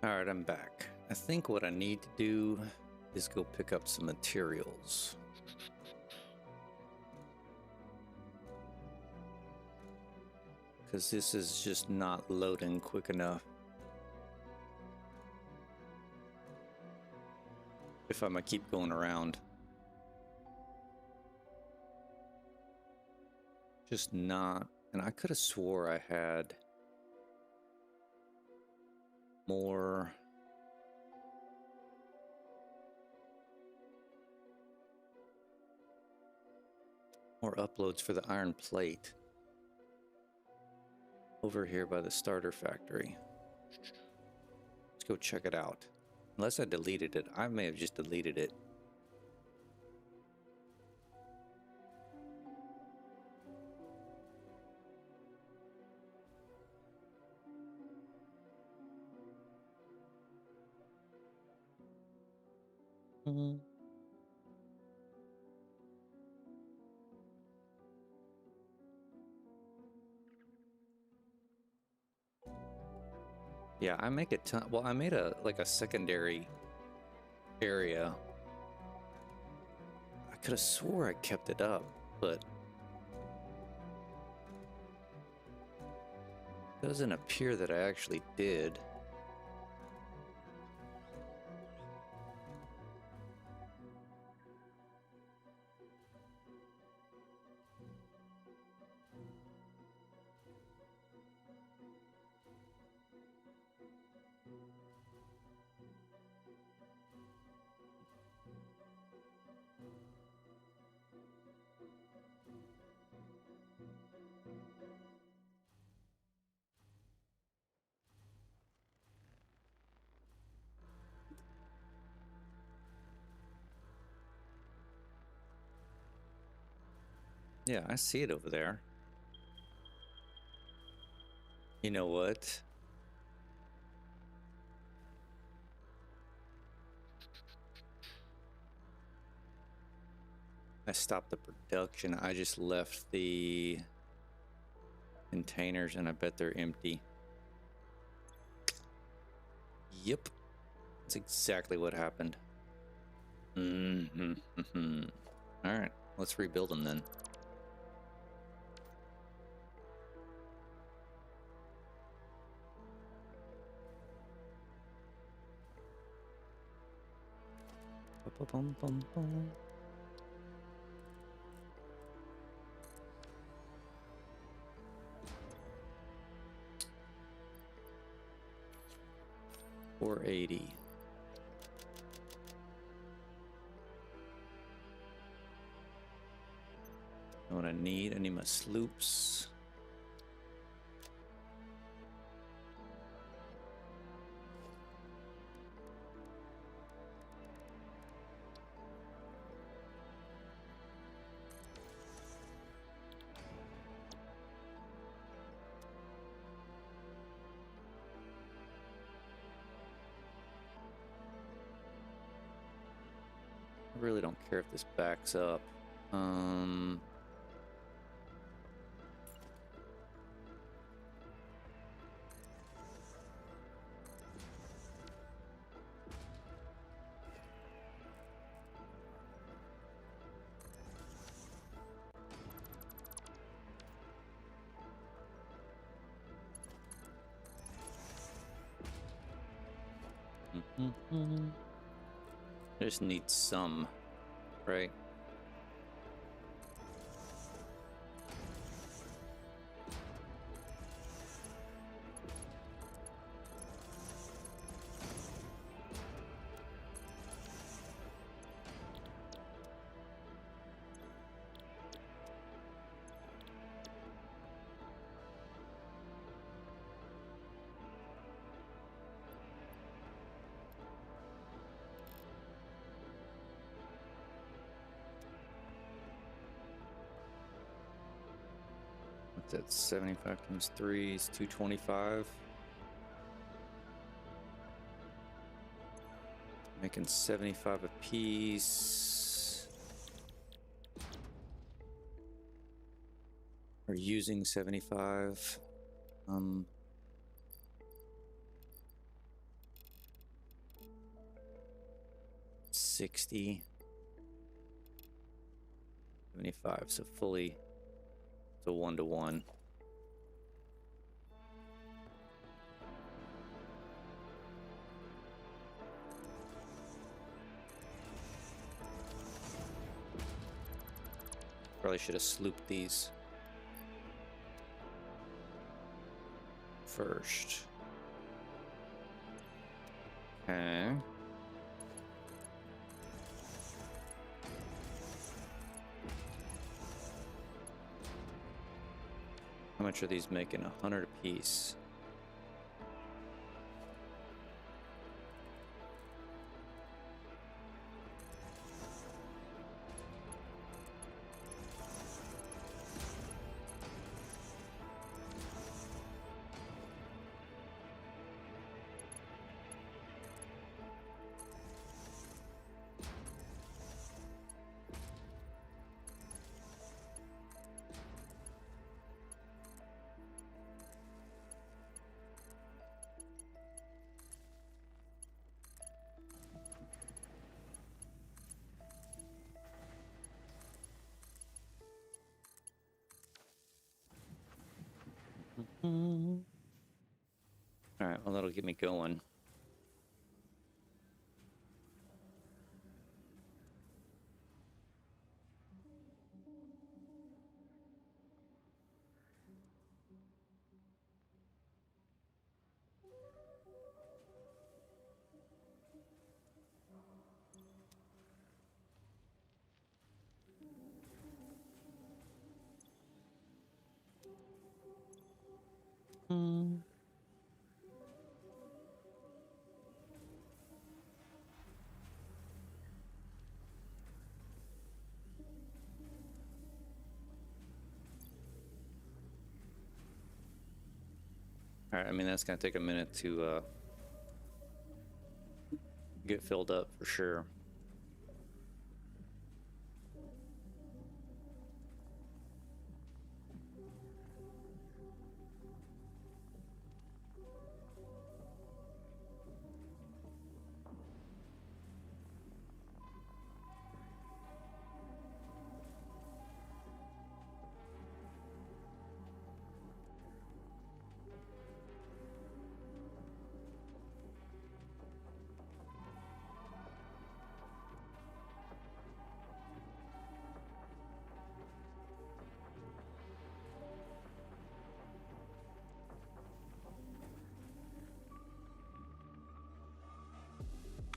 All right, I'm back. I think what I need to do is go pick up some materials. Because this is just not loading quick enough. If I'm gonna keep going around. Just not. And I could have swore I had more. More uploads for the iron plate. Over here by the starter factory. Let's go check it out. Unless I deleted it. I may have just deleted it. Yeah, I make a ton. Well, I made a like a secondary area. I could have swore I kept it up, but it doesn't appear that I actually did. Yeah, I see it over there. You know what? I stopped the production. I just left the containers and I bet they're empty. Yep. That's exactly what happened. All right, let's rebuild them then. Ba-ba-bum-bum-bum. $480. Know what I need? I need my sloops. I really don't care if this backs up. I just need some, right? That's 75 times 3 is 225. Making 75 apiece. Or using 75. 60, 75. So fully, so 1-to-1. Probably should have slooped these first. Okay. How much are these making? 100 apiece. All right, well, that'll get me going. All right, I mean, that's going to take a minute to get filled up for sure.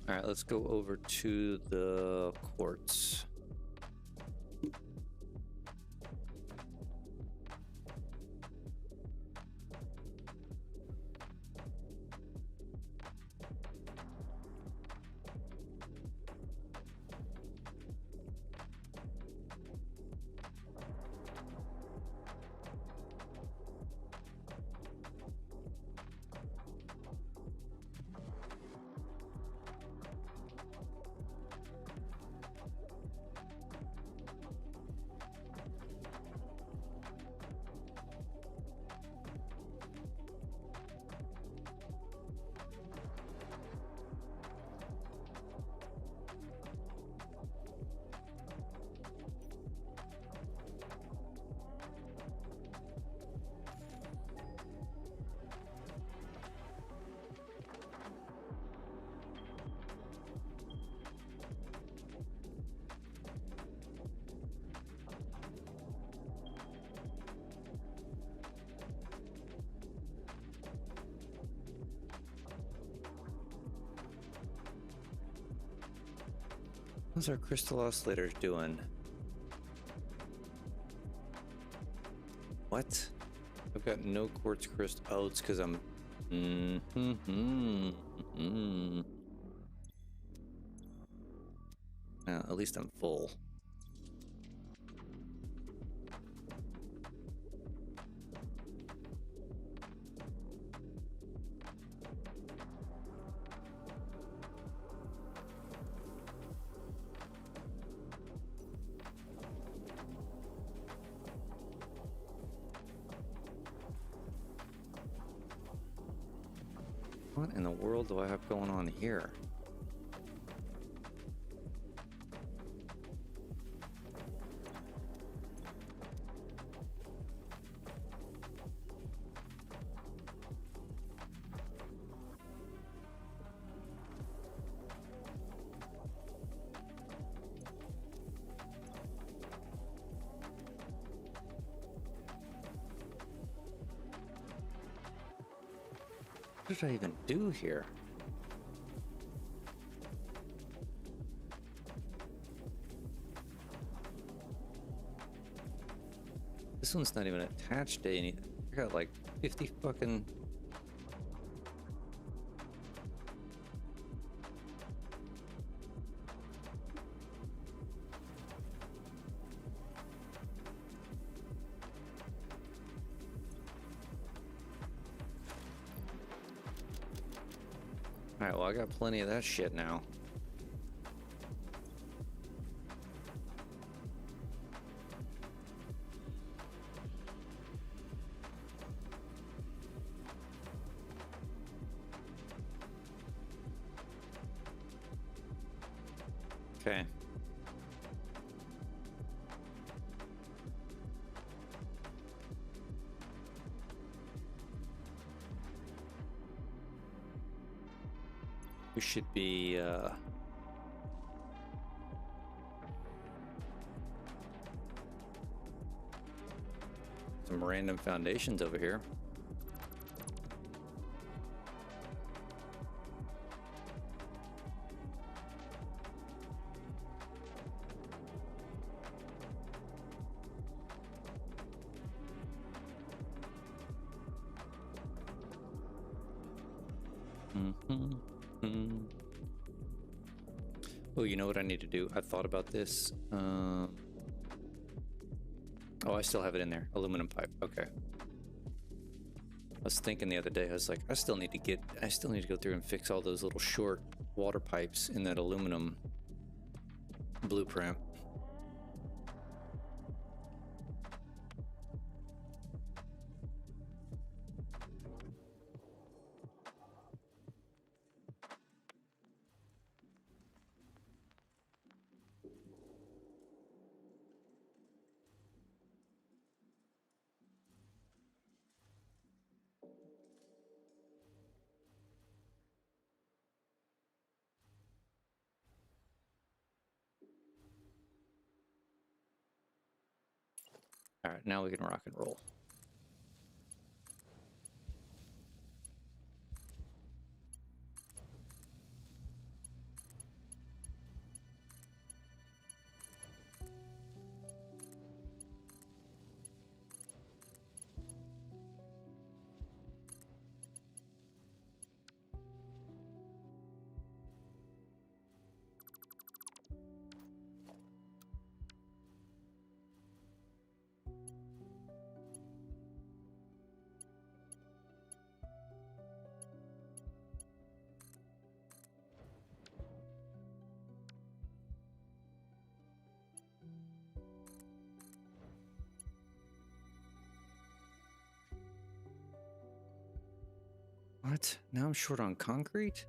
All right, let's go over to the quartz. How's our crystal oscillators doing? What? I've got no quartz crystal. Oh, it's because I'm... at least I'm full. What in the world do I have going on here? What did I even do here? This one's not even attached to anything. I got like 50 fucking... Alright, well I got plenty of that shit now. Okay. We should be, some random foundations over here. Oh, you know what I need to do? I thought about this. Oh, I still have it in there. Aluminum pipe. Okay. I was thinking the other day, I was like, I still need to go through and fix all those little short water pipes in that aluminum blueprint. All right, now we can rock and roll. What? Now I'm short on concrete?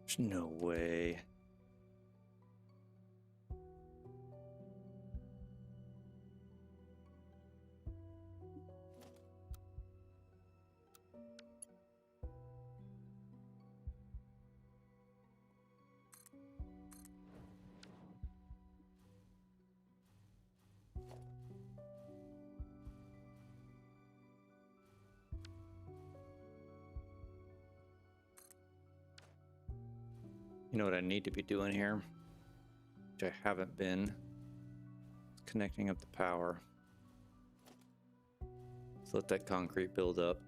There's no way. You know what I need to be doing here, which I haven't been, connecting up the power. Let's let that concrete build up.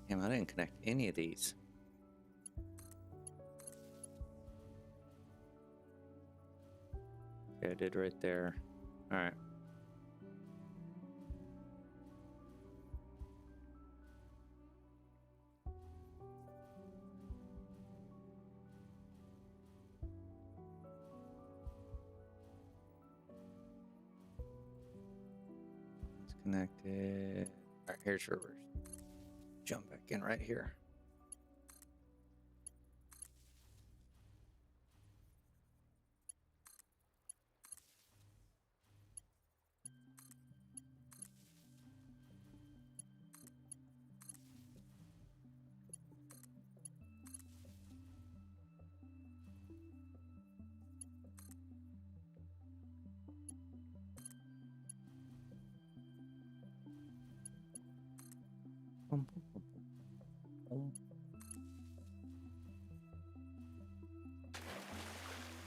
Damn, I didn't connect any of these. Okay, I did right there. All right. It's connected. All right, here's reverse. Jump back in right here.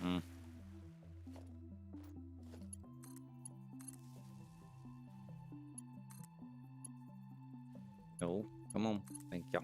Hmm. No, come on. Thank you.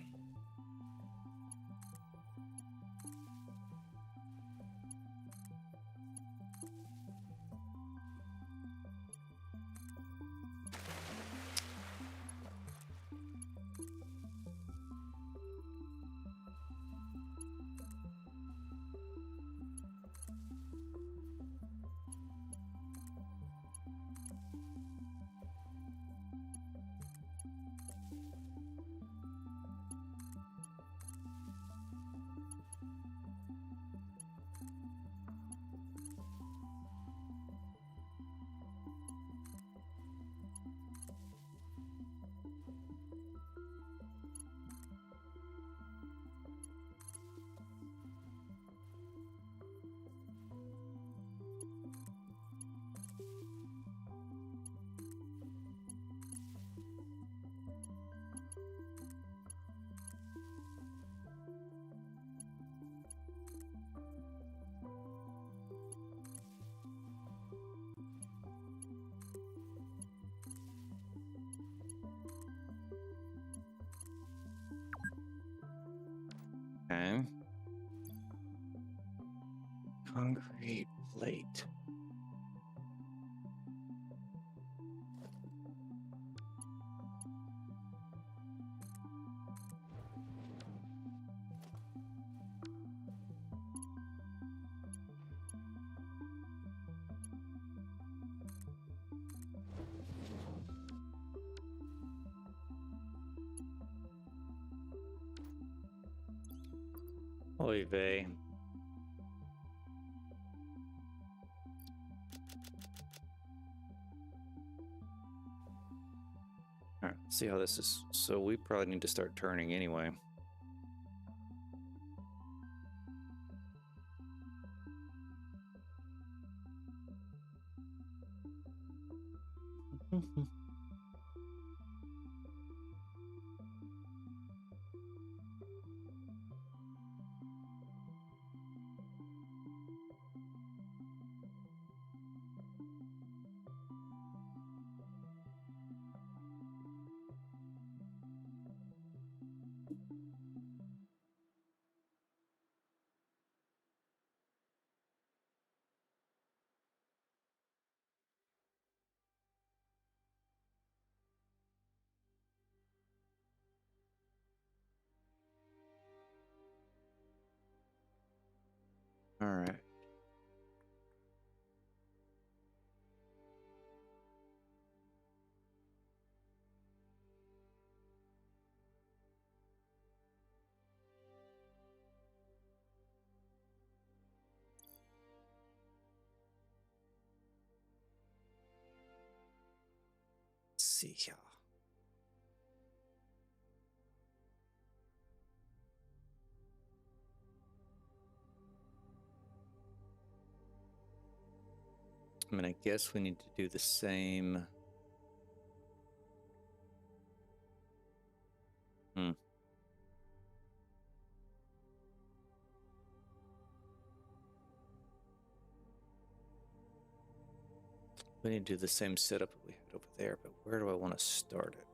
Okay. Concrete plate. Oy vey. All right, let's see how this is. So we probably need to start turning anyway. All right. Let's see here. I mean, I guess we need to do the same. We need to do the same setup that we had over there, but where do I want to start it?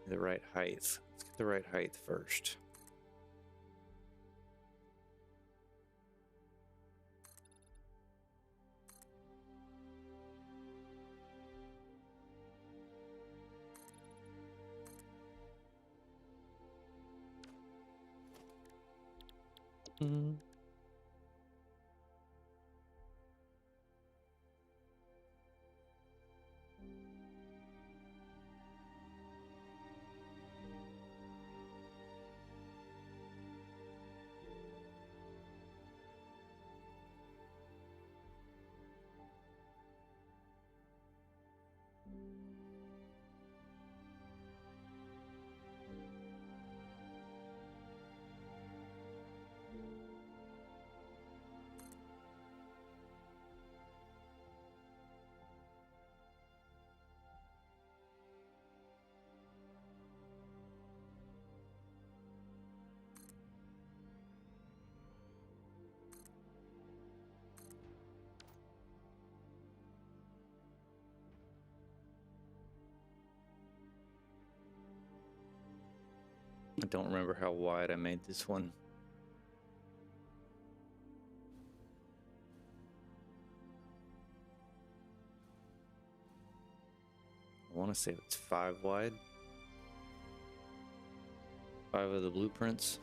The right height. Let's get the right height first. I don't remember how wide I made this one. I want to say it's 5 wide. 5 of the blueprints.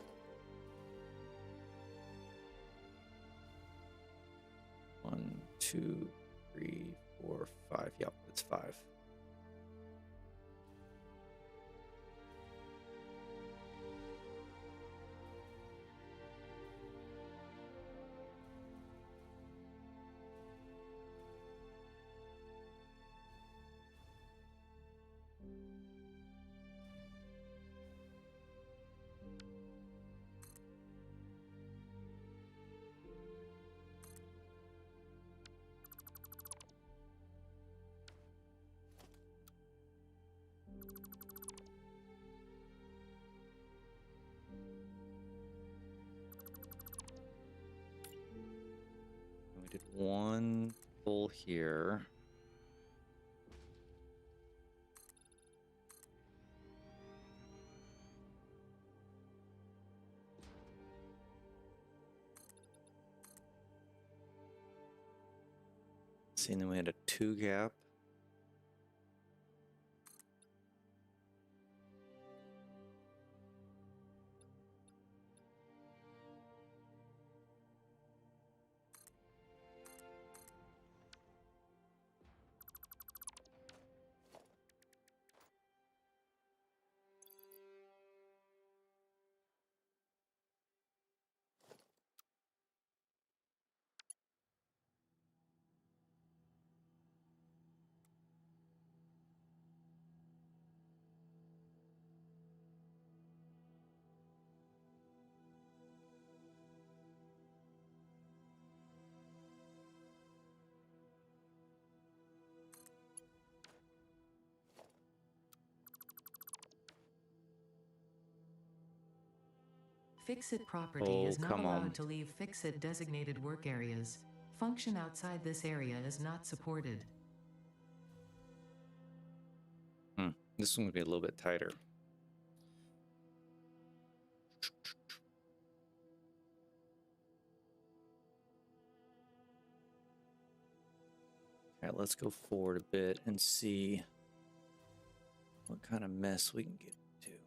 1, 2, 3, 4, 5. Yep, it's 5. We did 1 pull here. See, and then we had a 2 gap. Fixit property Oh, is not come allowed on. to leave Fixit designated work areas. Function outside this area is not supported. This one would be a little bit tighter. All right, let's go forward a bit and see what kind of mess we can get into.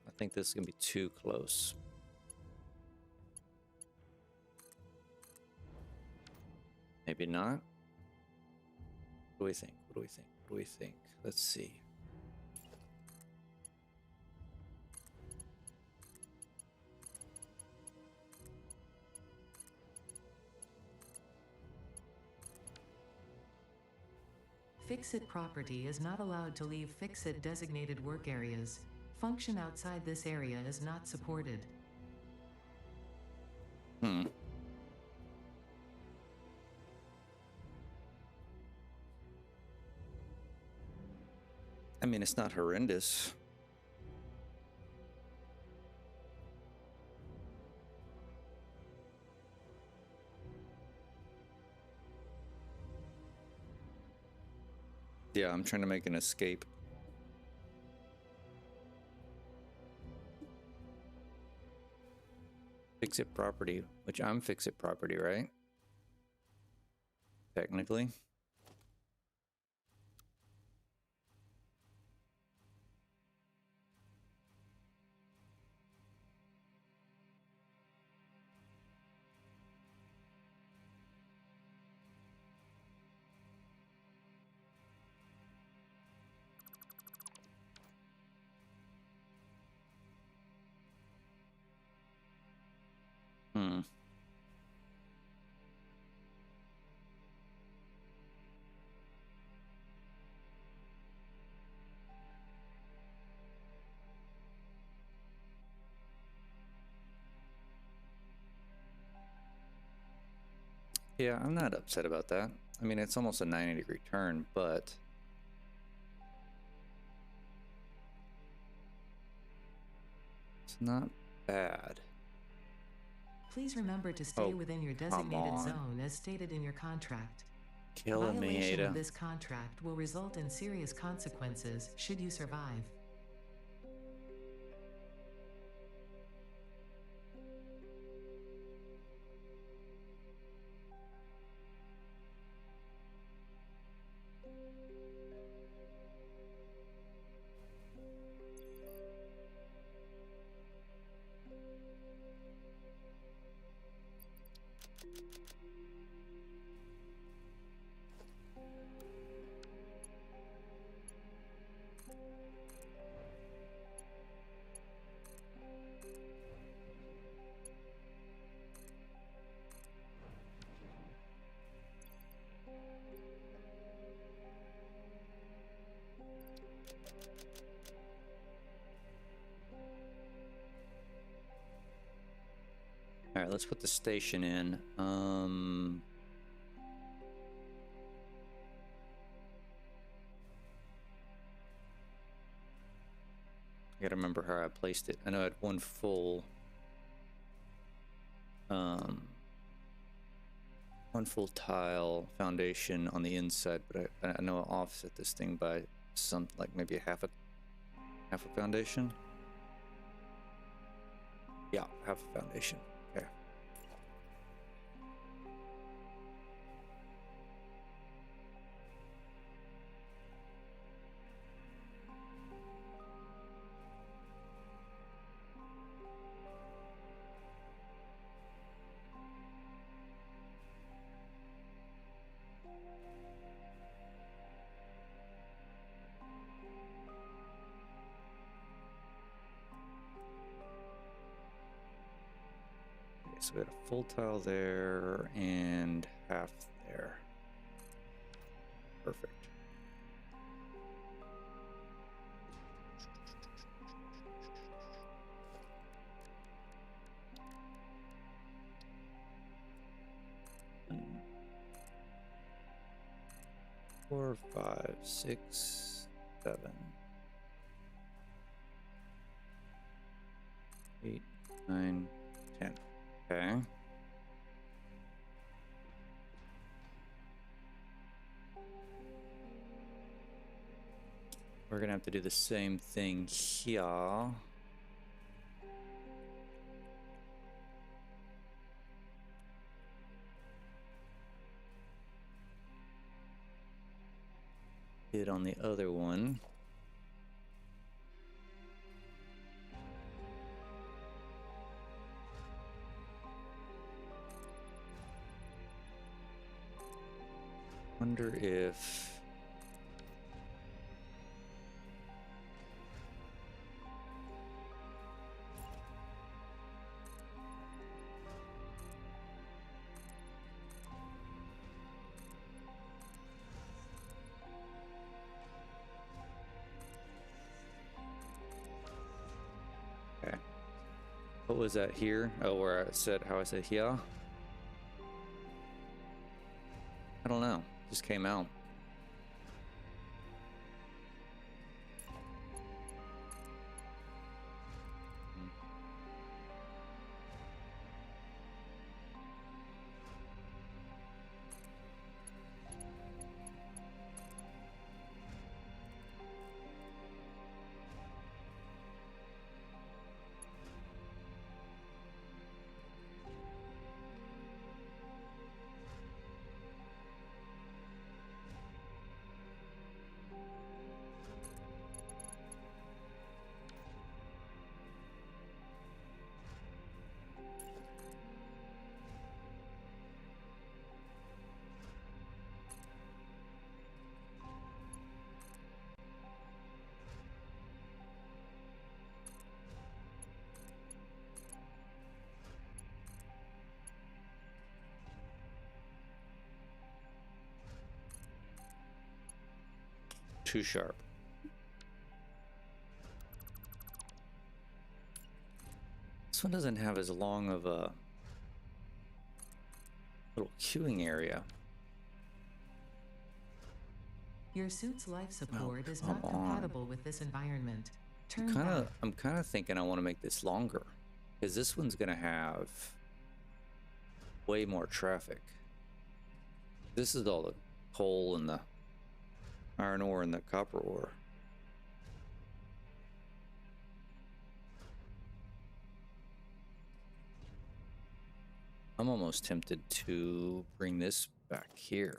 I think this is going to be too close. Maybe not. What do we think? What do we think? What do we think? Let's see. Fix-It property is not allowed to leave Fix-It designated work areas. Function outside this area is not supported. Hmm. I mean, it's not horrendous. Yeah, I'm trying to make an escape. Fix-It property, which I'm Fix-It property, right? Technically. Hmm. Yeah, I'm not upset about that. I mean, it's almost a 90-degree turn, but it's not bad. Please remember to stay within your designated zone as stated in your contract. Killing me, Violation Ada. of this contract will result in serious consequences should you survive. All right, let's put the station in. I gotta remember how I placed it. I know I had one full tile foundation on the inside, but I know I offset this thing by some, like maybe half a foundation. Yeah, half a foundation. Okay. So we got a full tile there and half there. Perfect. Four, 5, 6, 7, 8, 9, 10. Okay. We're gonna have to do the same thing here. Did on the other one. Wonder if What was that here? Oh, where I said how I said here? I don't know. Just came out. Too sharp. This one doesn't have as long of a little queuing area. Your suit's life support is not compatible with this environment. I'm kind of thinking I want to make this longer, because this one's gonna have way more traffic. This is all the coal and the iron ore and the copper ore. I'm almost tempted to bring this back here.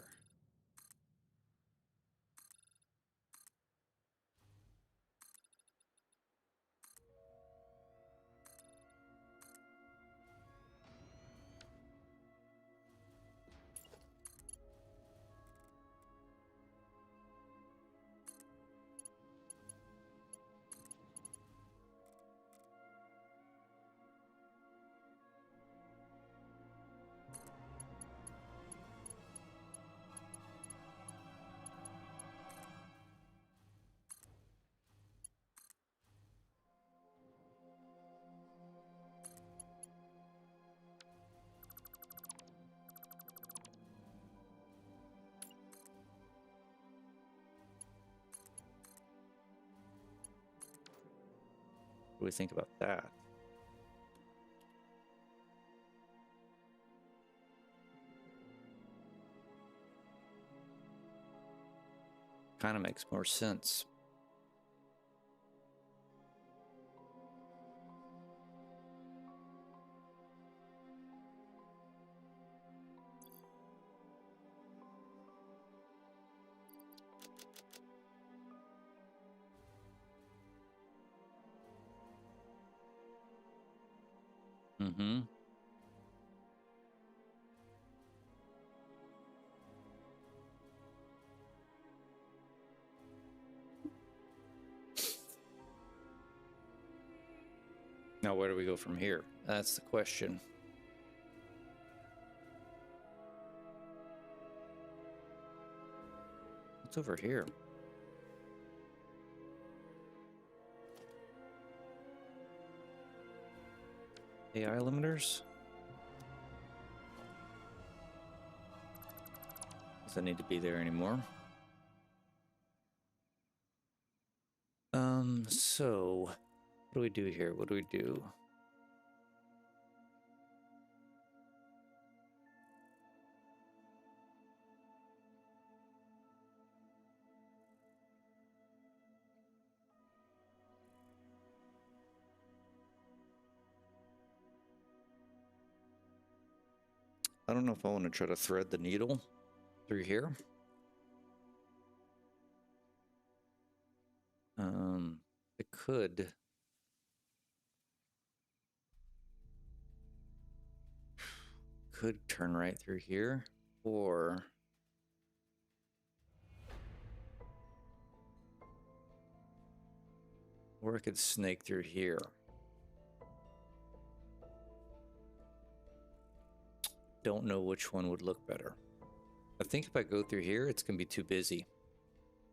What do we think about that? Kind of makes more sense. Mm-hmm. Now, where do we go from here? That's the question. What's over here? AI limiters? Doesn't need to be there anymore. So what do we do here? What do we do? I don't know if I want to try to thread the needle through here. It could turn right through here, or I could snake through here. Don't know which one would look better. I think if I go through here, it's gonna be too busy.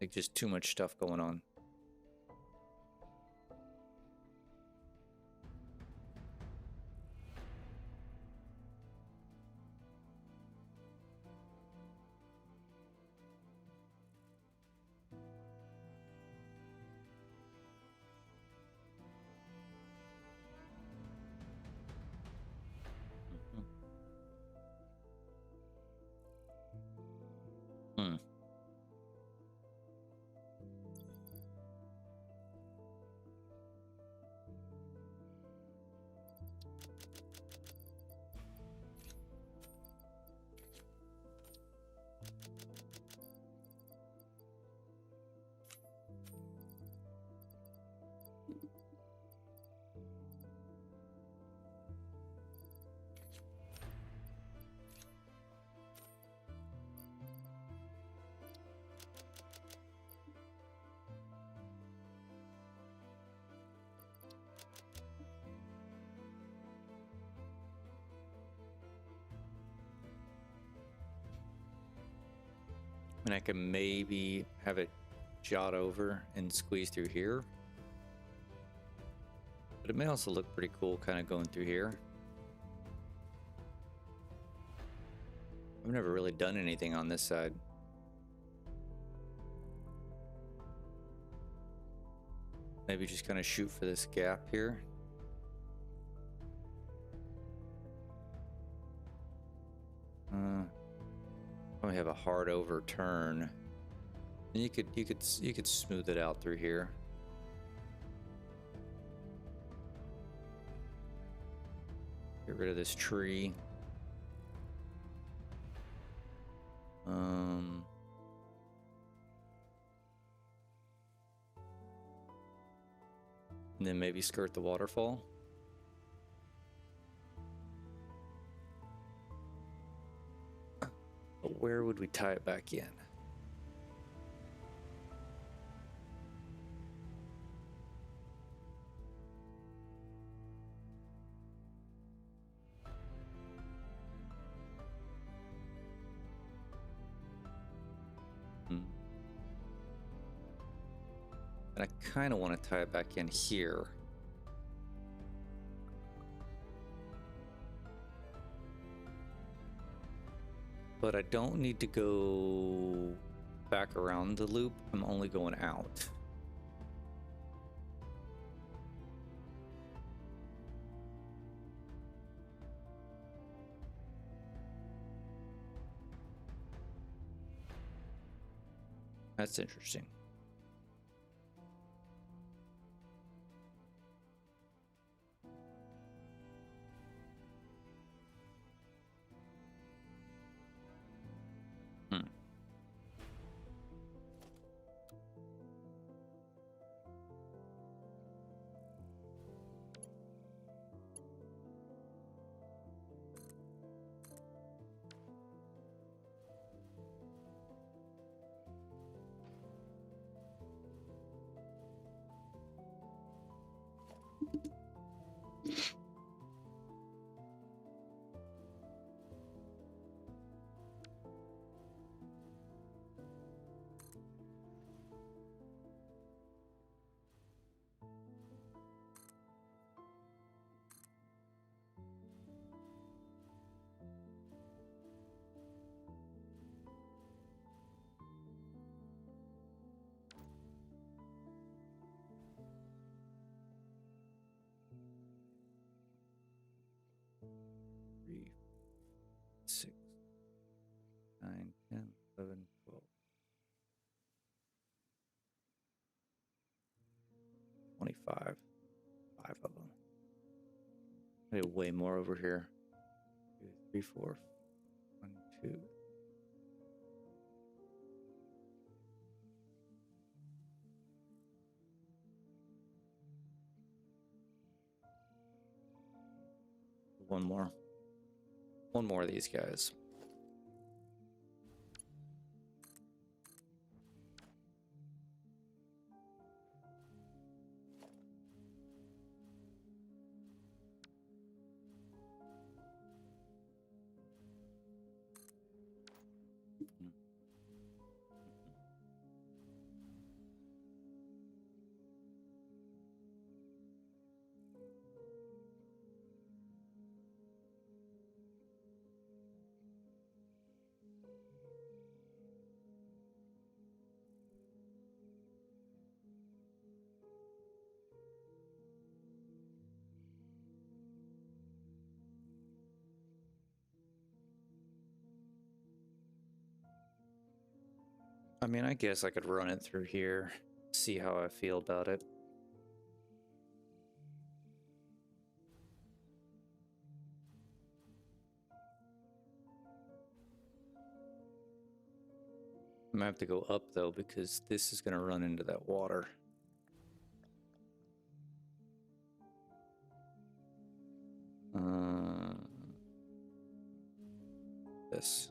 Like, just too much stuff going on. And I can maybe have it jot over and squeeze through here. But it may also look pretty cool kind of going through here. I've never really done anything on this side. Maybe just kind of shoot for this gap here. Probably have a hard overturn. And you could smooth it out through here. Get rid of this tree. And then maybe skirt the waterfall. But where would we tie it back in? And I kind of want to tie it back in here. But I don't need to go back around the loop. I'm only going out. That's interesting. Three, 6, 9, 10, 11, 12, 25. 5 of them. I need way more over here. 2, 3, 4. 1, 2. One more. One more of these guys. I mean, I guess I could run it through here, see how I feel about it. I'm gonna have to go up though, because this is gonna run into that water. This.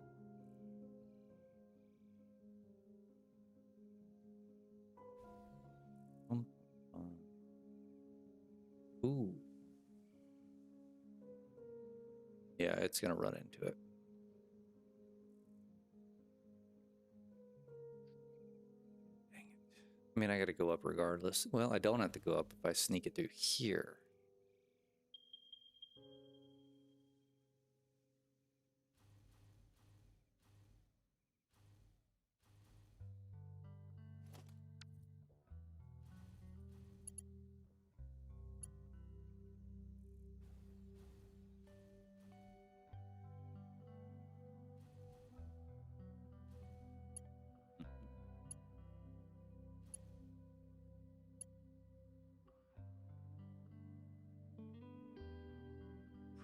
Ooh. Yeah, it's gonna run into it. I mean, I gotta go up regardless. Well, I don't have to go up if I sneak it through here.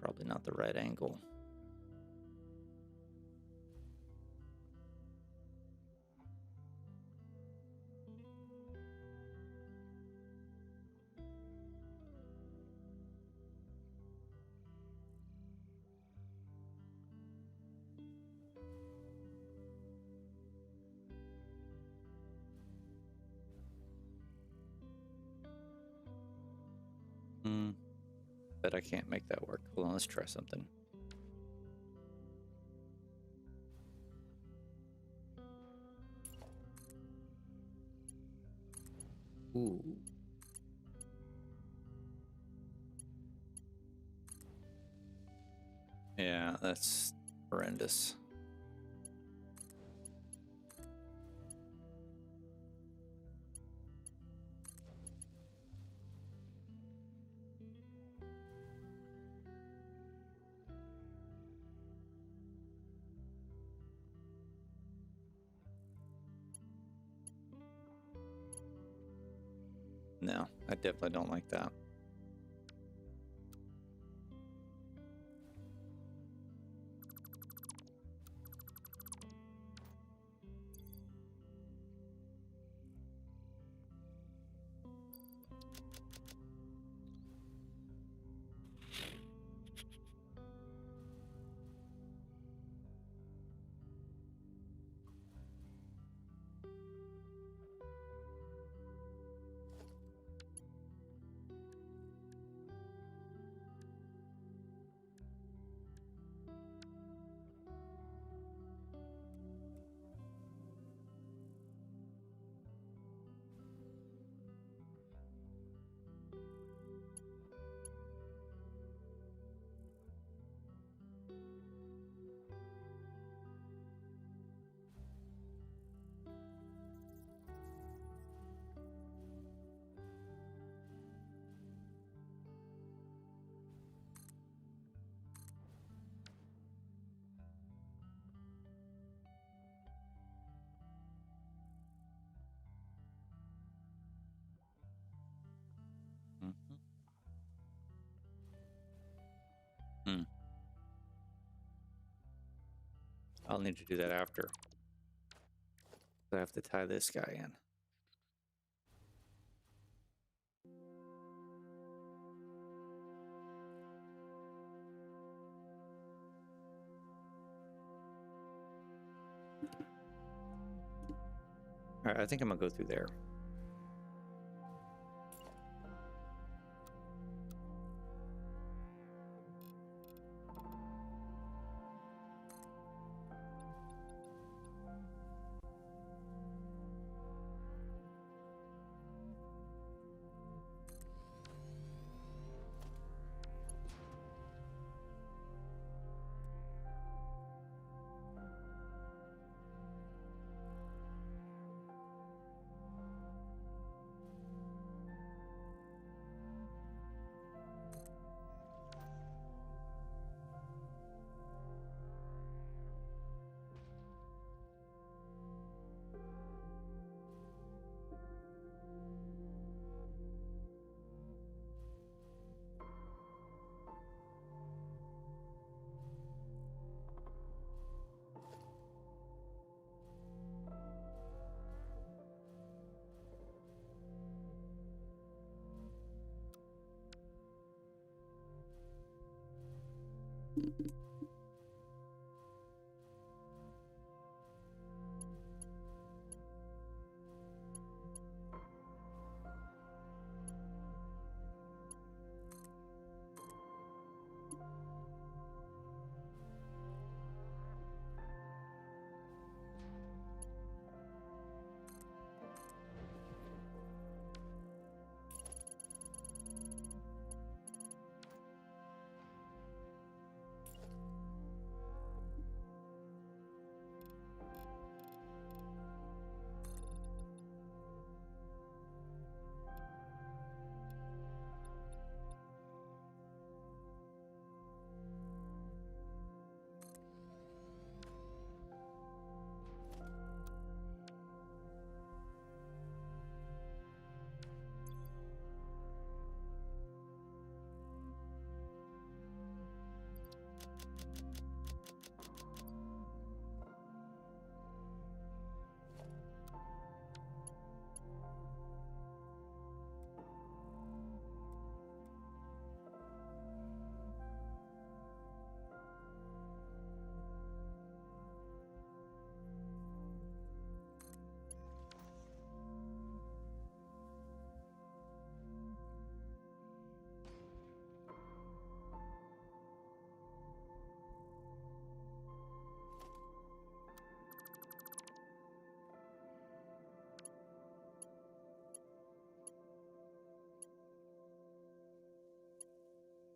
Probably not the right angle. But I can't make that work. Hold on, let's try something. Ooh. Yeah, that's horrendous. No, I definitely don't like that. I'll need to do that after. I have to tie this guy in. All right, I think I'm gonna go through there.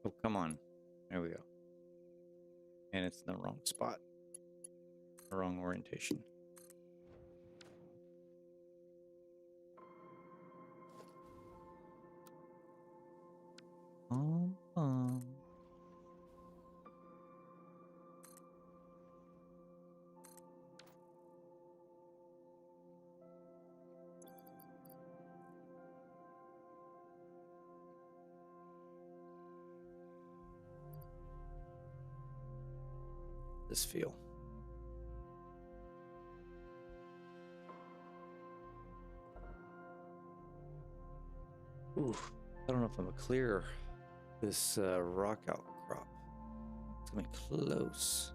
Oh, come on. There we go. And it's in the wrong spot. The wrong orientation. Um. This feel. Ooh, I don't know if I'm gonna clear this rock outcrop. It's gonna be close.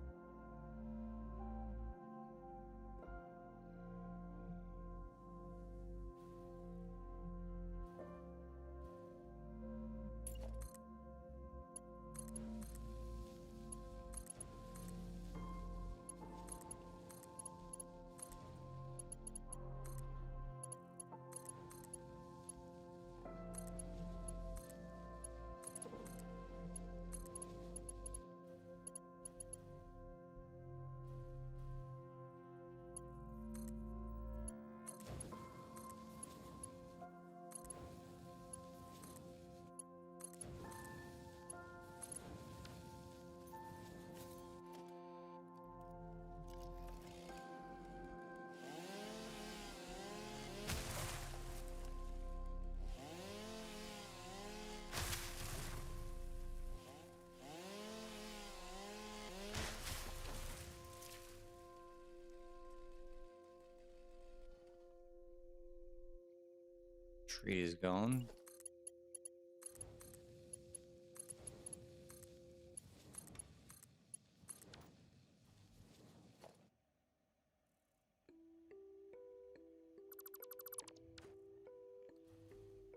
Tree is gone.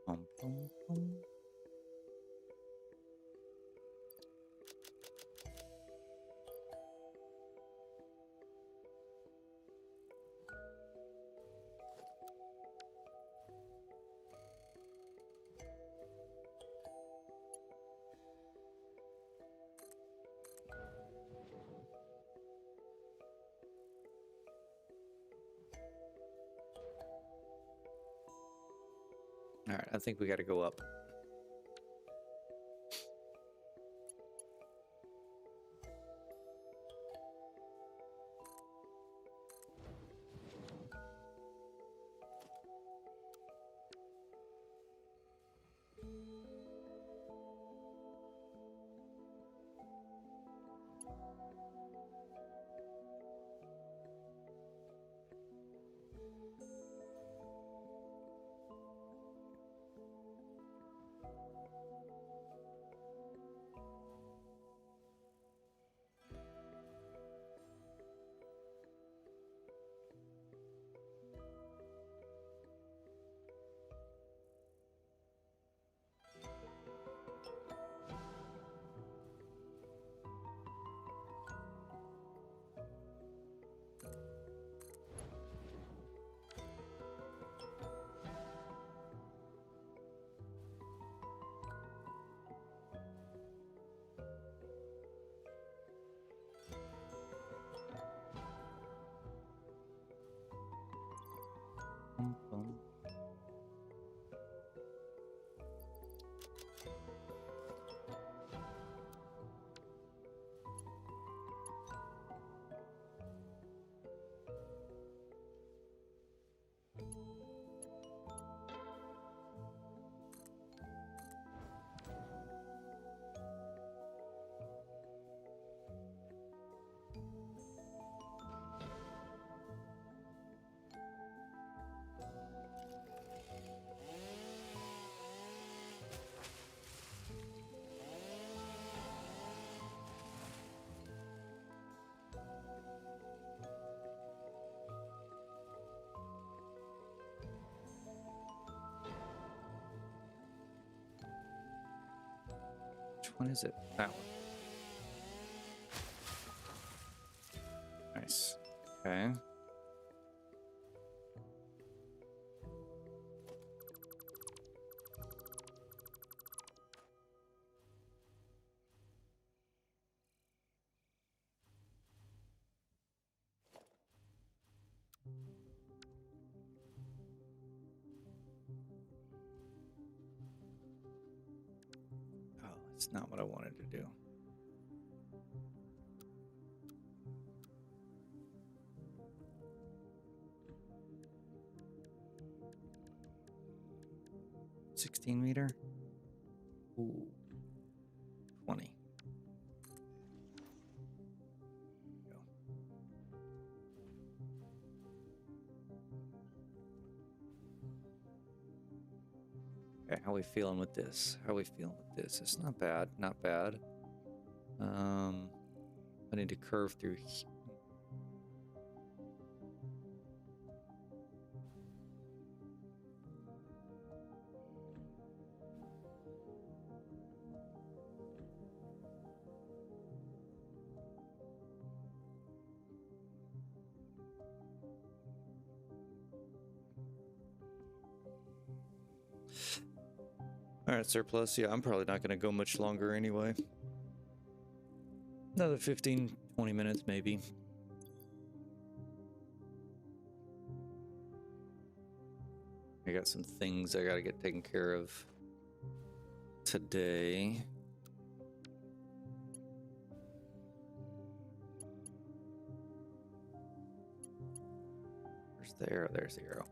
Bum, bum, bum. All right, I think we got to go up. Bum, bum. Which one is it? That one. Nice. Okay. It's not what I wanted to do. $16 meter? Ooh. 20. Okay, how are we feeling with this? How are we feeling with this? It's not bad, not bad. I need to curve through here. All right, surplus. Yeah, I'm probably not going to go much longer anyway. Another 15, 20 minutes maybe. I got some things I got to get taken care of today. Where's the arrow? There's the arrow.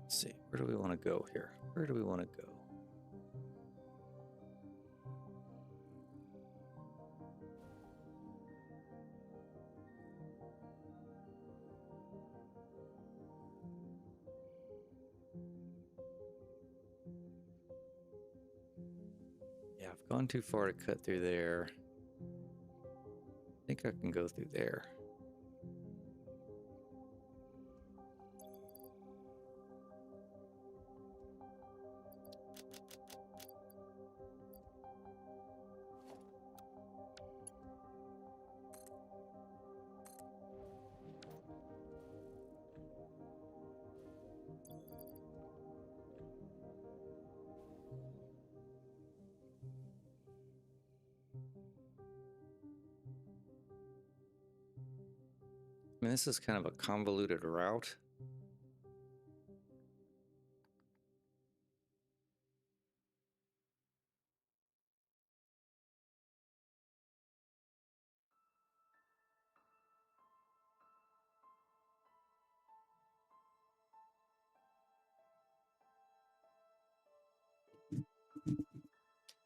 Let's see, where do we want to go here? Where do we want to go? Yeah, I've gone too far to cut through there. I think I can go through there. I mean, this is kind of a convoluted route.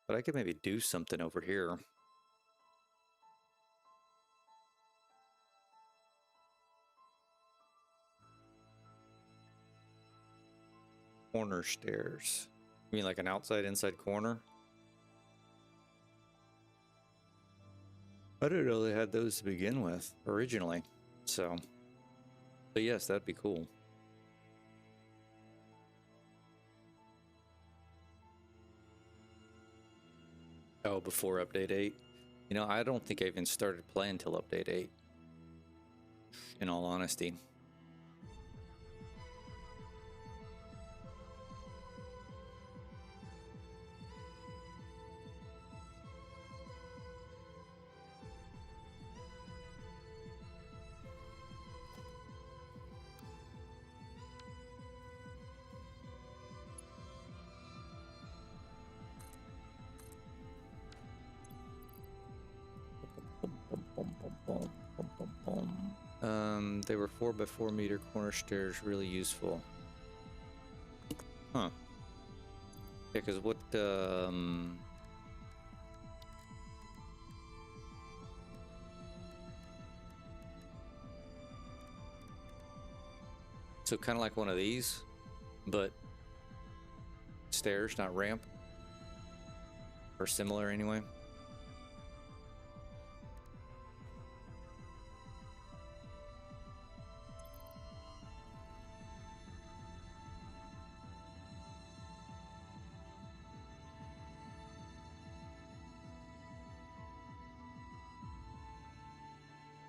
But I could maybe do something over here. Corner stairs. You mean like an outside inside corner? I didn't know they had those to begin with originally. So, but yes, that'd be cool. Oh, before update 8? You know, I don't think I even started playing until update 8. In all honesty. They were 4x4 meter corner stairs, really useful. Huh. Yeah, because what, so kind of like one of these, but stairs, not ramp. Or similar anyway.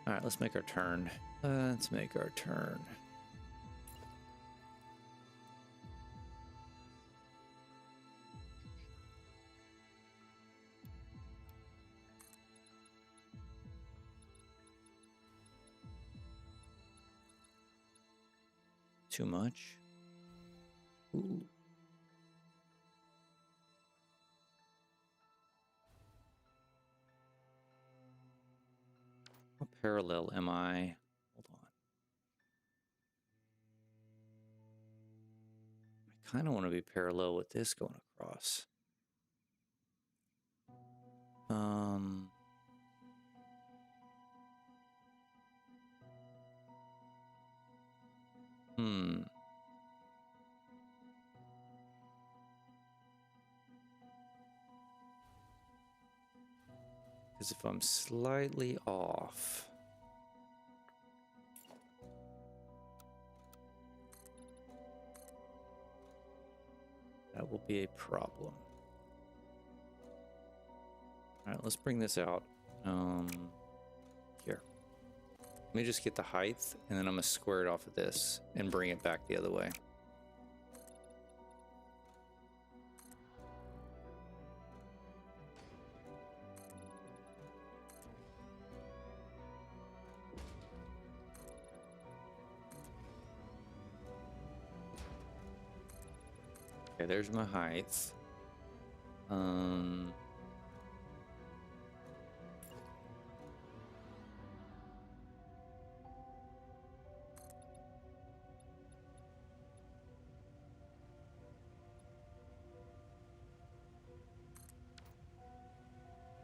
All right, let's make our turn. Let's make our turn. too much. Ooh. How parallel am I? Hold on. I kind of want to be parallel with this going across. Because if I'm slightly off, that will be a problem. All right, let's bring this out. Here. Let me just get the height, and then I'm gonna square it off of this and bring it back the other way. Okay, there's my height.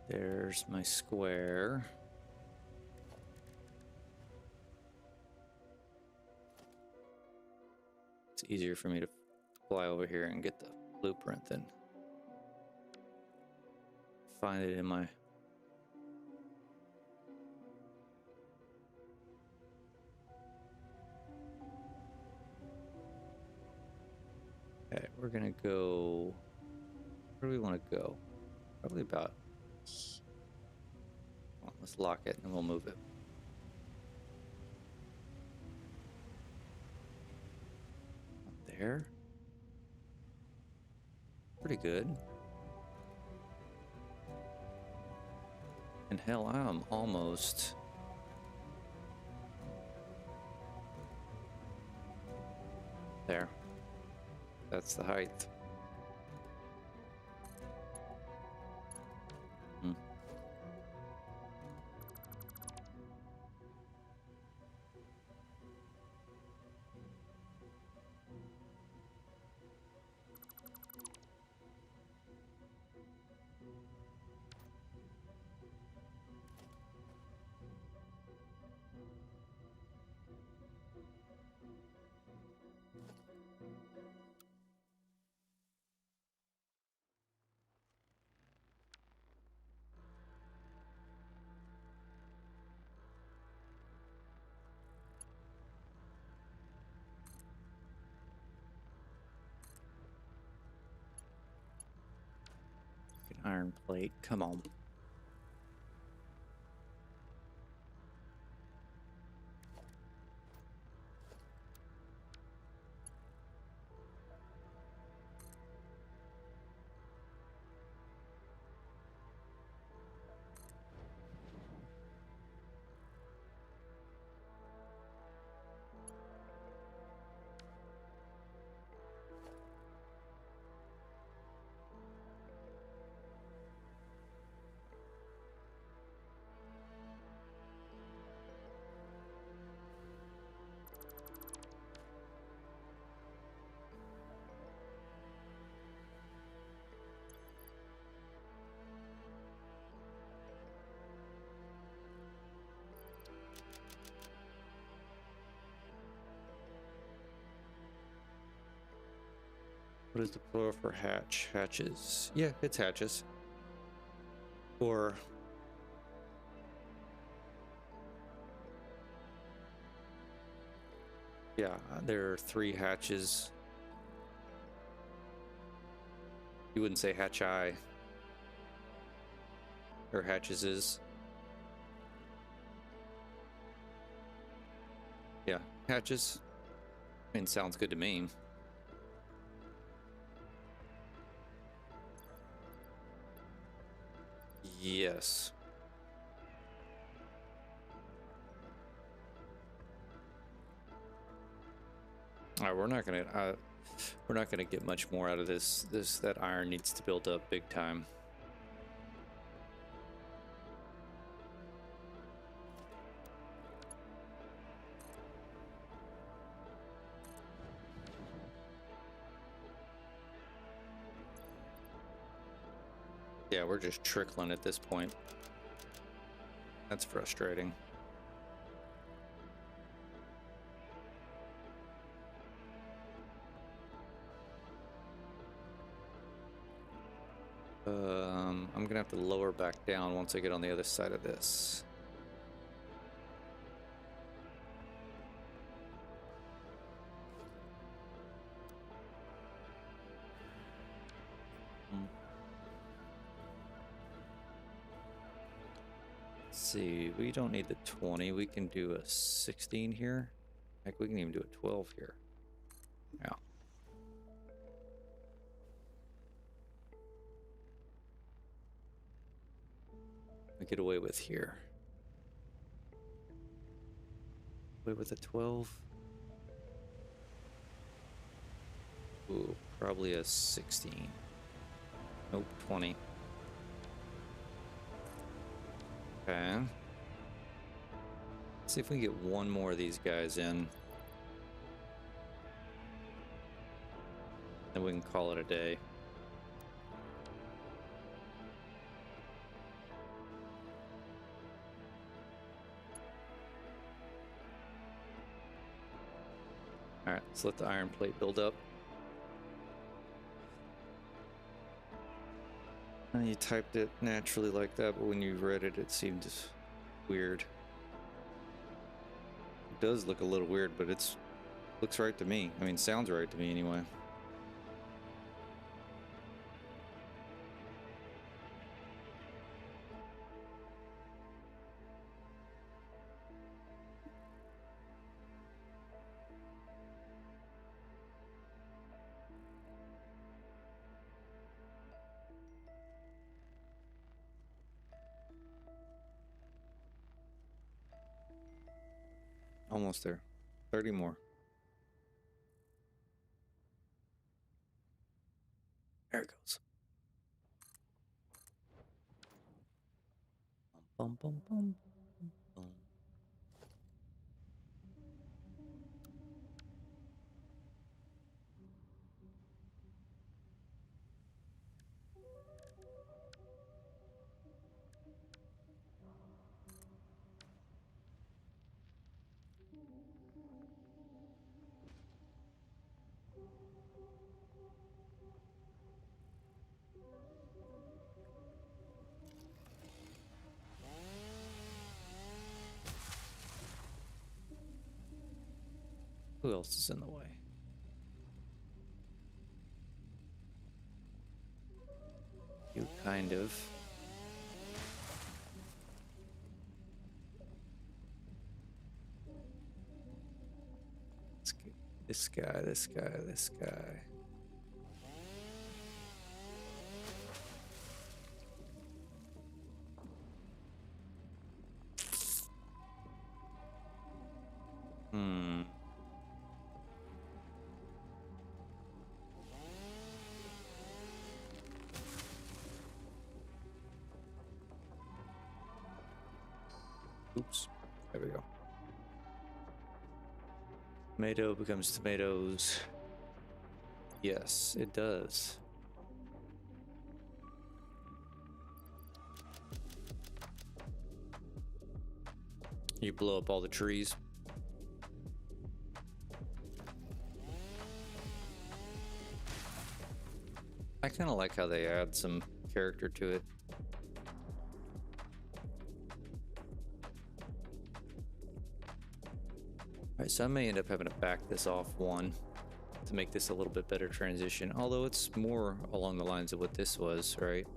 There's my square. It's easier for me to fly over here and get the blueprint than find it in my... Okay, we're gonna go... Where do we want to go? Probably about... Well, let's lock it and we'll move it. Up there. Pretty good. And hell, I'm almost... There. That's the height. Iron plate, come on. What is the plural for hatch? Hatches. Yeah, it's hatches. Or... Yeah, there are 3 hatches. You wouldn't say hatch-eye. Or hatches is. Yeah, hatches. I mean, sounds good to me. Yes. All right, we're not gonna get much more out of this. That iron needs to build up big time. Yeah, we're just trickling at this point. That's frustrating. I'm gonna have to lower back down once I get on the other side of this. Let's see, we don't need the 20. We can do a 16 here. Heck, we can even do a 12 here. Yeah. We get away with here. Away with a 12. Ooh, probably a 16. Nope, 20. Okay. Let's see if we can get one more of these guys in. Then we can call it a day. Alright, let's let the iron plate build up. And you typed it naturally like that, but when you read it, it seemed weird. It does look a little weird, but looks right to me. I mean, sounds right to me anyway. Almost there. 30 more. There it goes. Bum, bum, bum, bum, bum. Who else is in the way? You kind of. Let's get this guy, this guy, this guy. Oops. There we go. Tomato becomes tomatoes. Yes, it does. You blow up all the trees. I kind of like how they add some character to it. Alright, so I may end up having to back this off one to make this a little bit better transition, although it's more along the lines of what this was, right?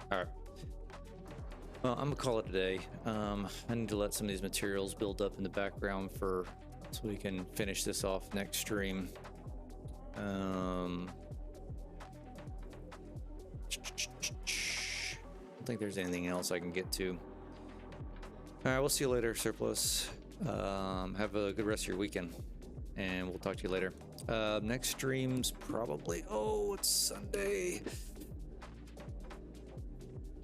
Alright. Well, I'm gonna call it a day. I need to let some of these materials build up in the background so we can finish this off next stream. I don't think there's anything else I can get to. All right, we'll see you later, Surplus. Have a good rest of your weekend, and we'll talk to you later. Next stream's probably, oh, it's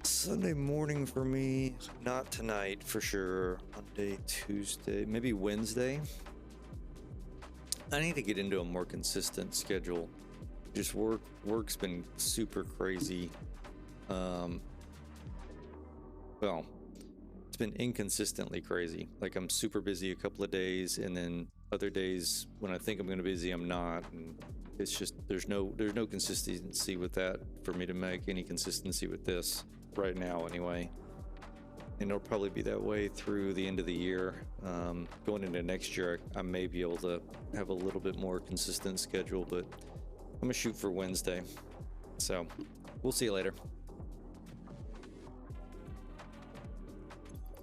Sunday morning for me. Not tonight for sure. Monday, Tuesday, maybe Wednesday. I need to get into a more consistent schedule. Just work's been super crazy. Well, it's been inconsistently crazy. Like, I'm super busy a couple of days, and then other days when I think I'm going to be busy, I'm not. And it's just there's no consistency with that for me to make any consistency with this right now, anyway. And it'll probably be that way through the end of the year. Going into next year, I may be able to have a little bit more consistent schedule, but I'm gonna shoot for Wednesday. So we'll see you later.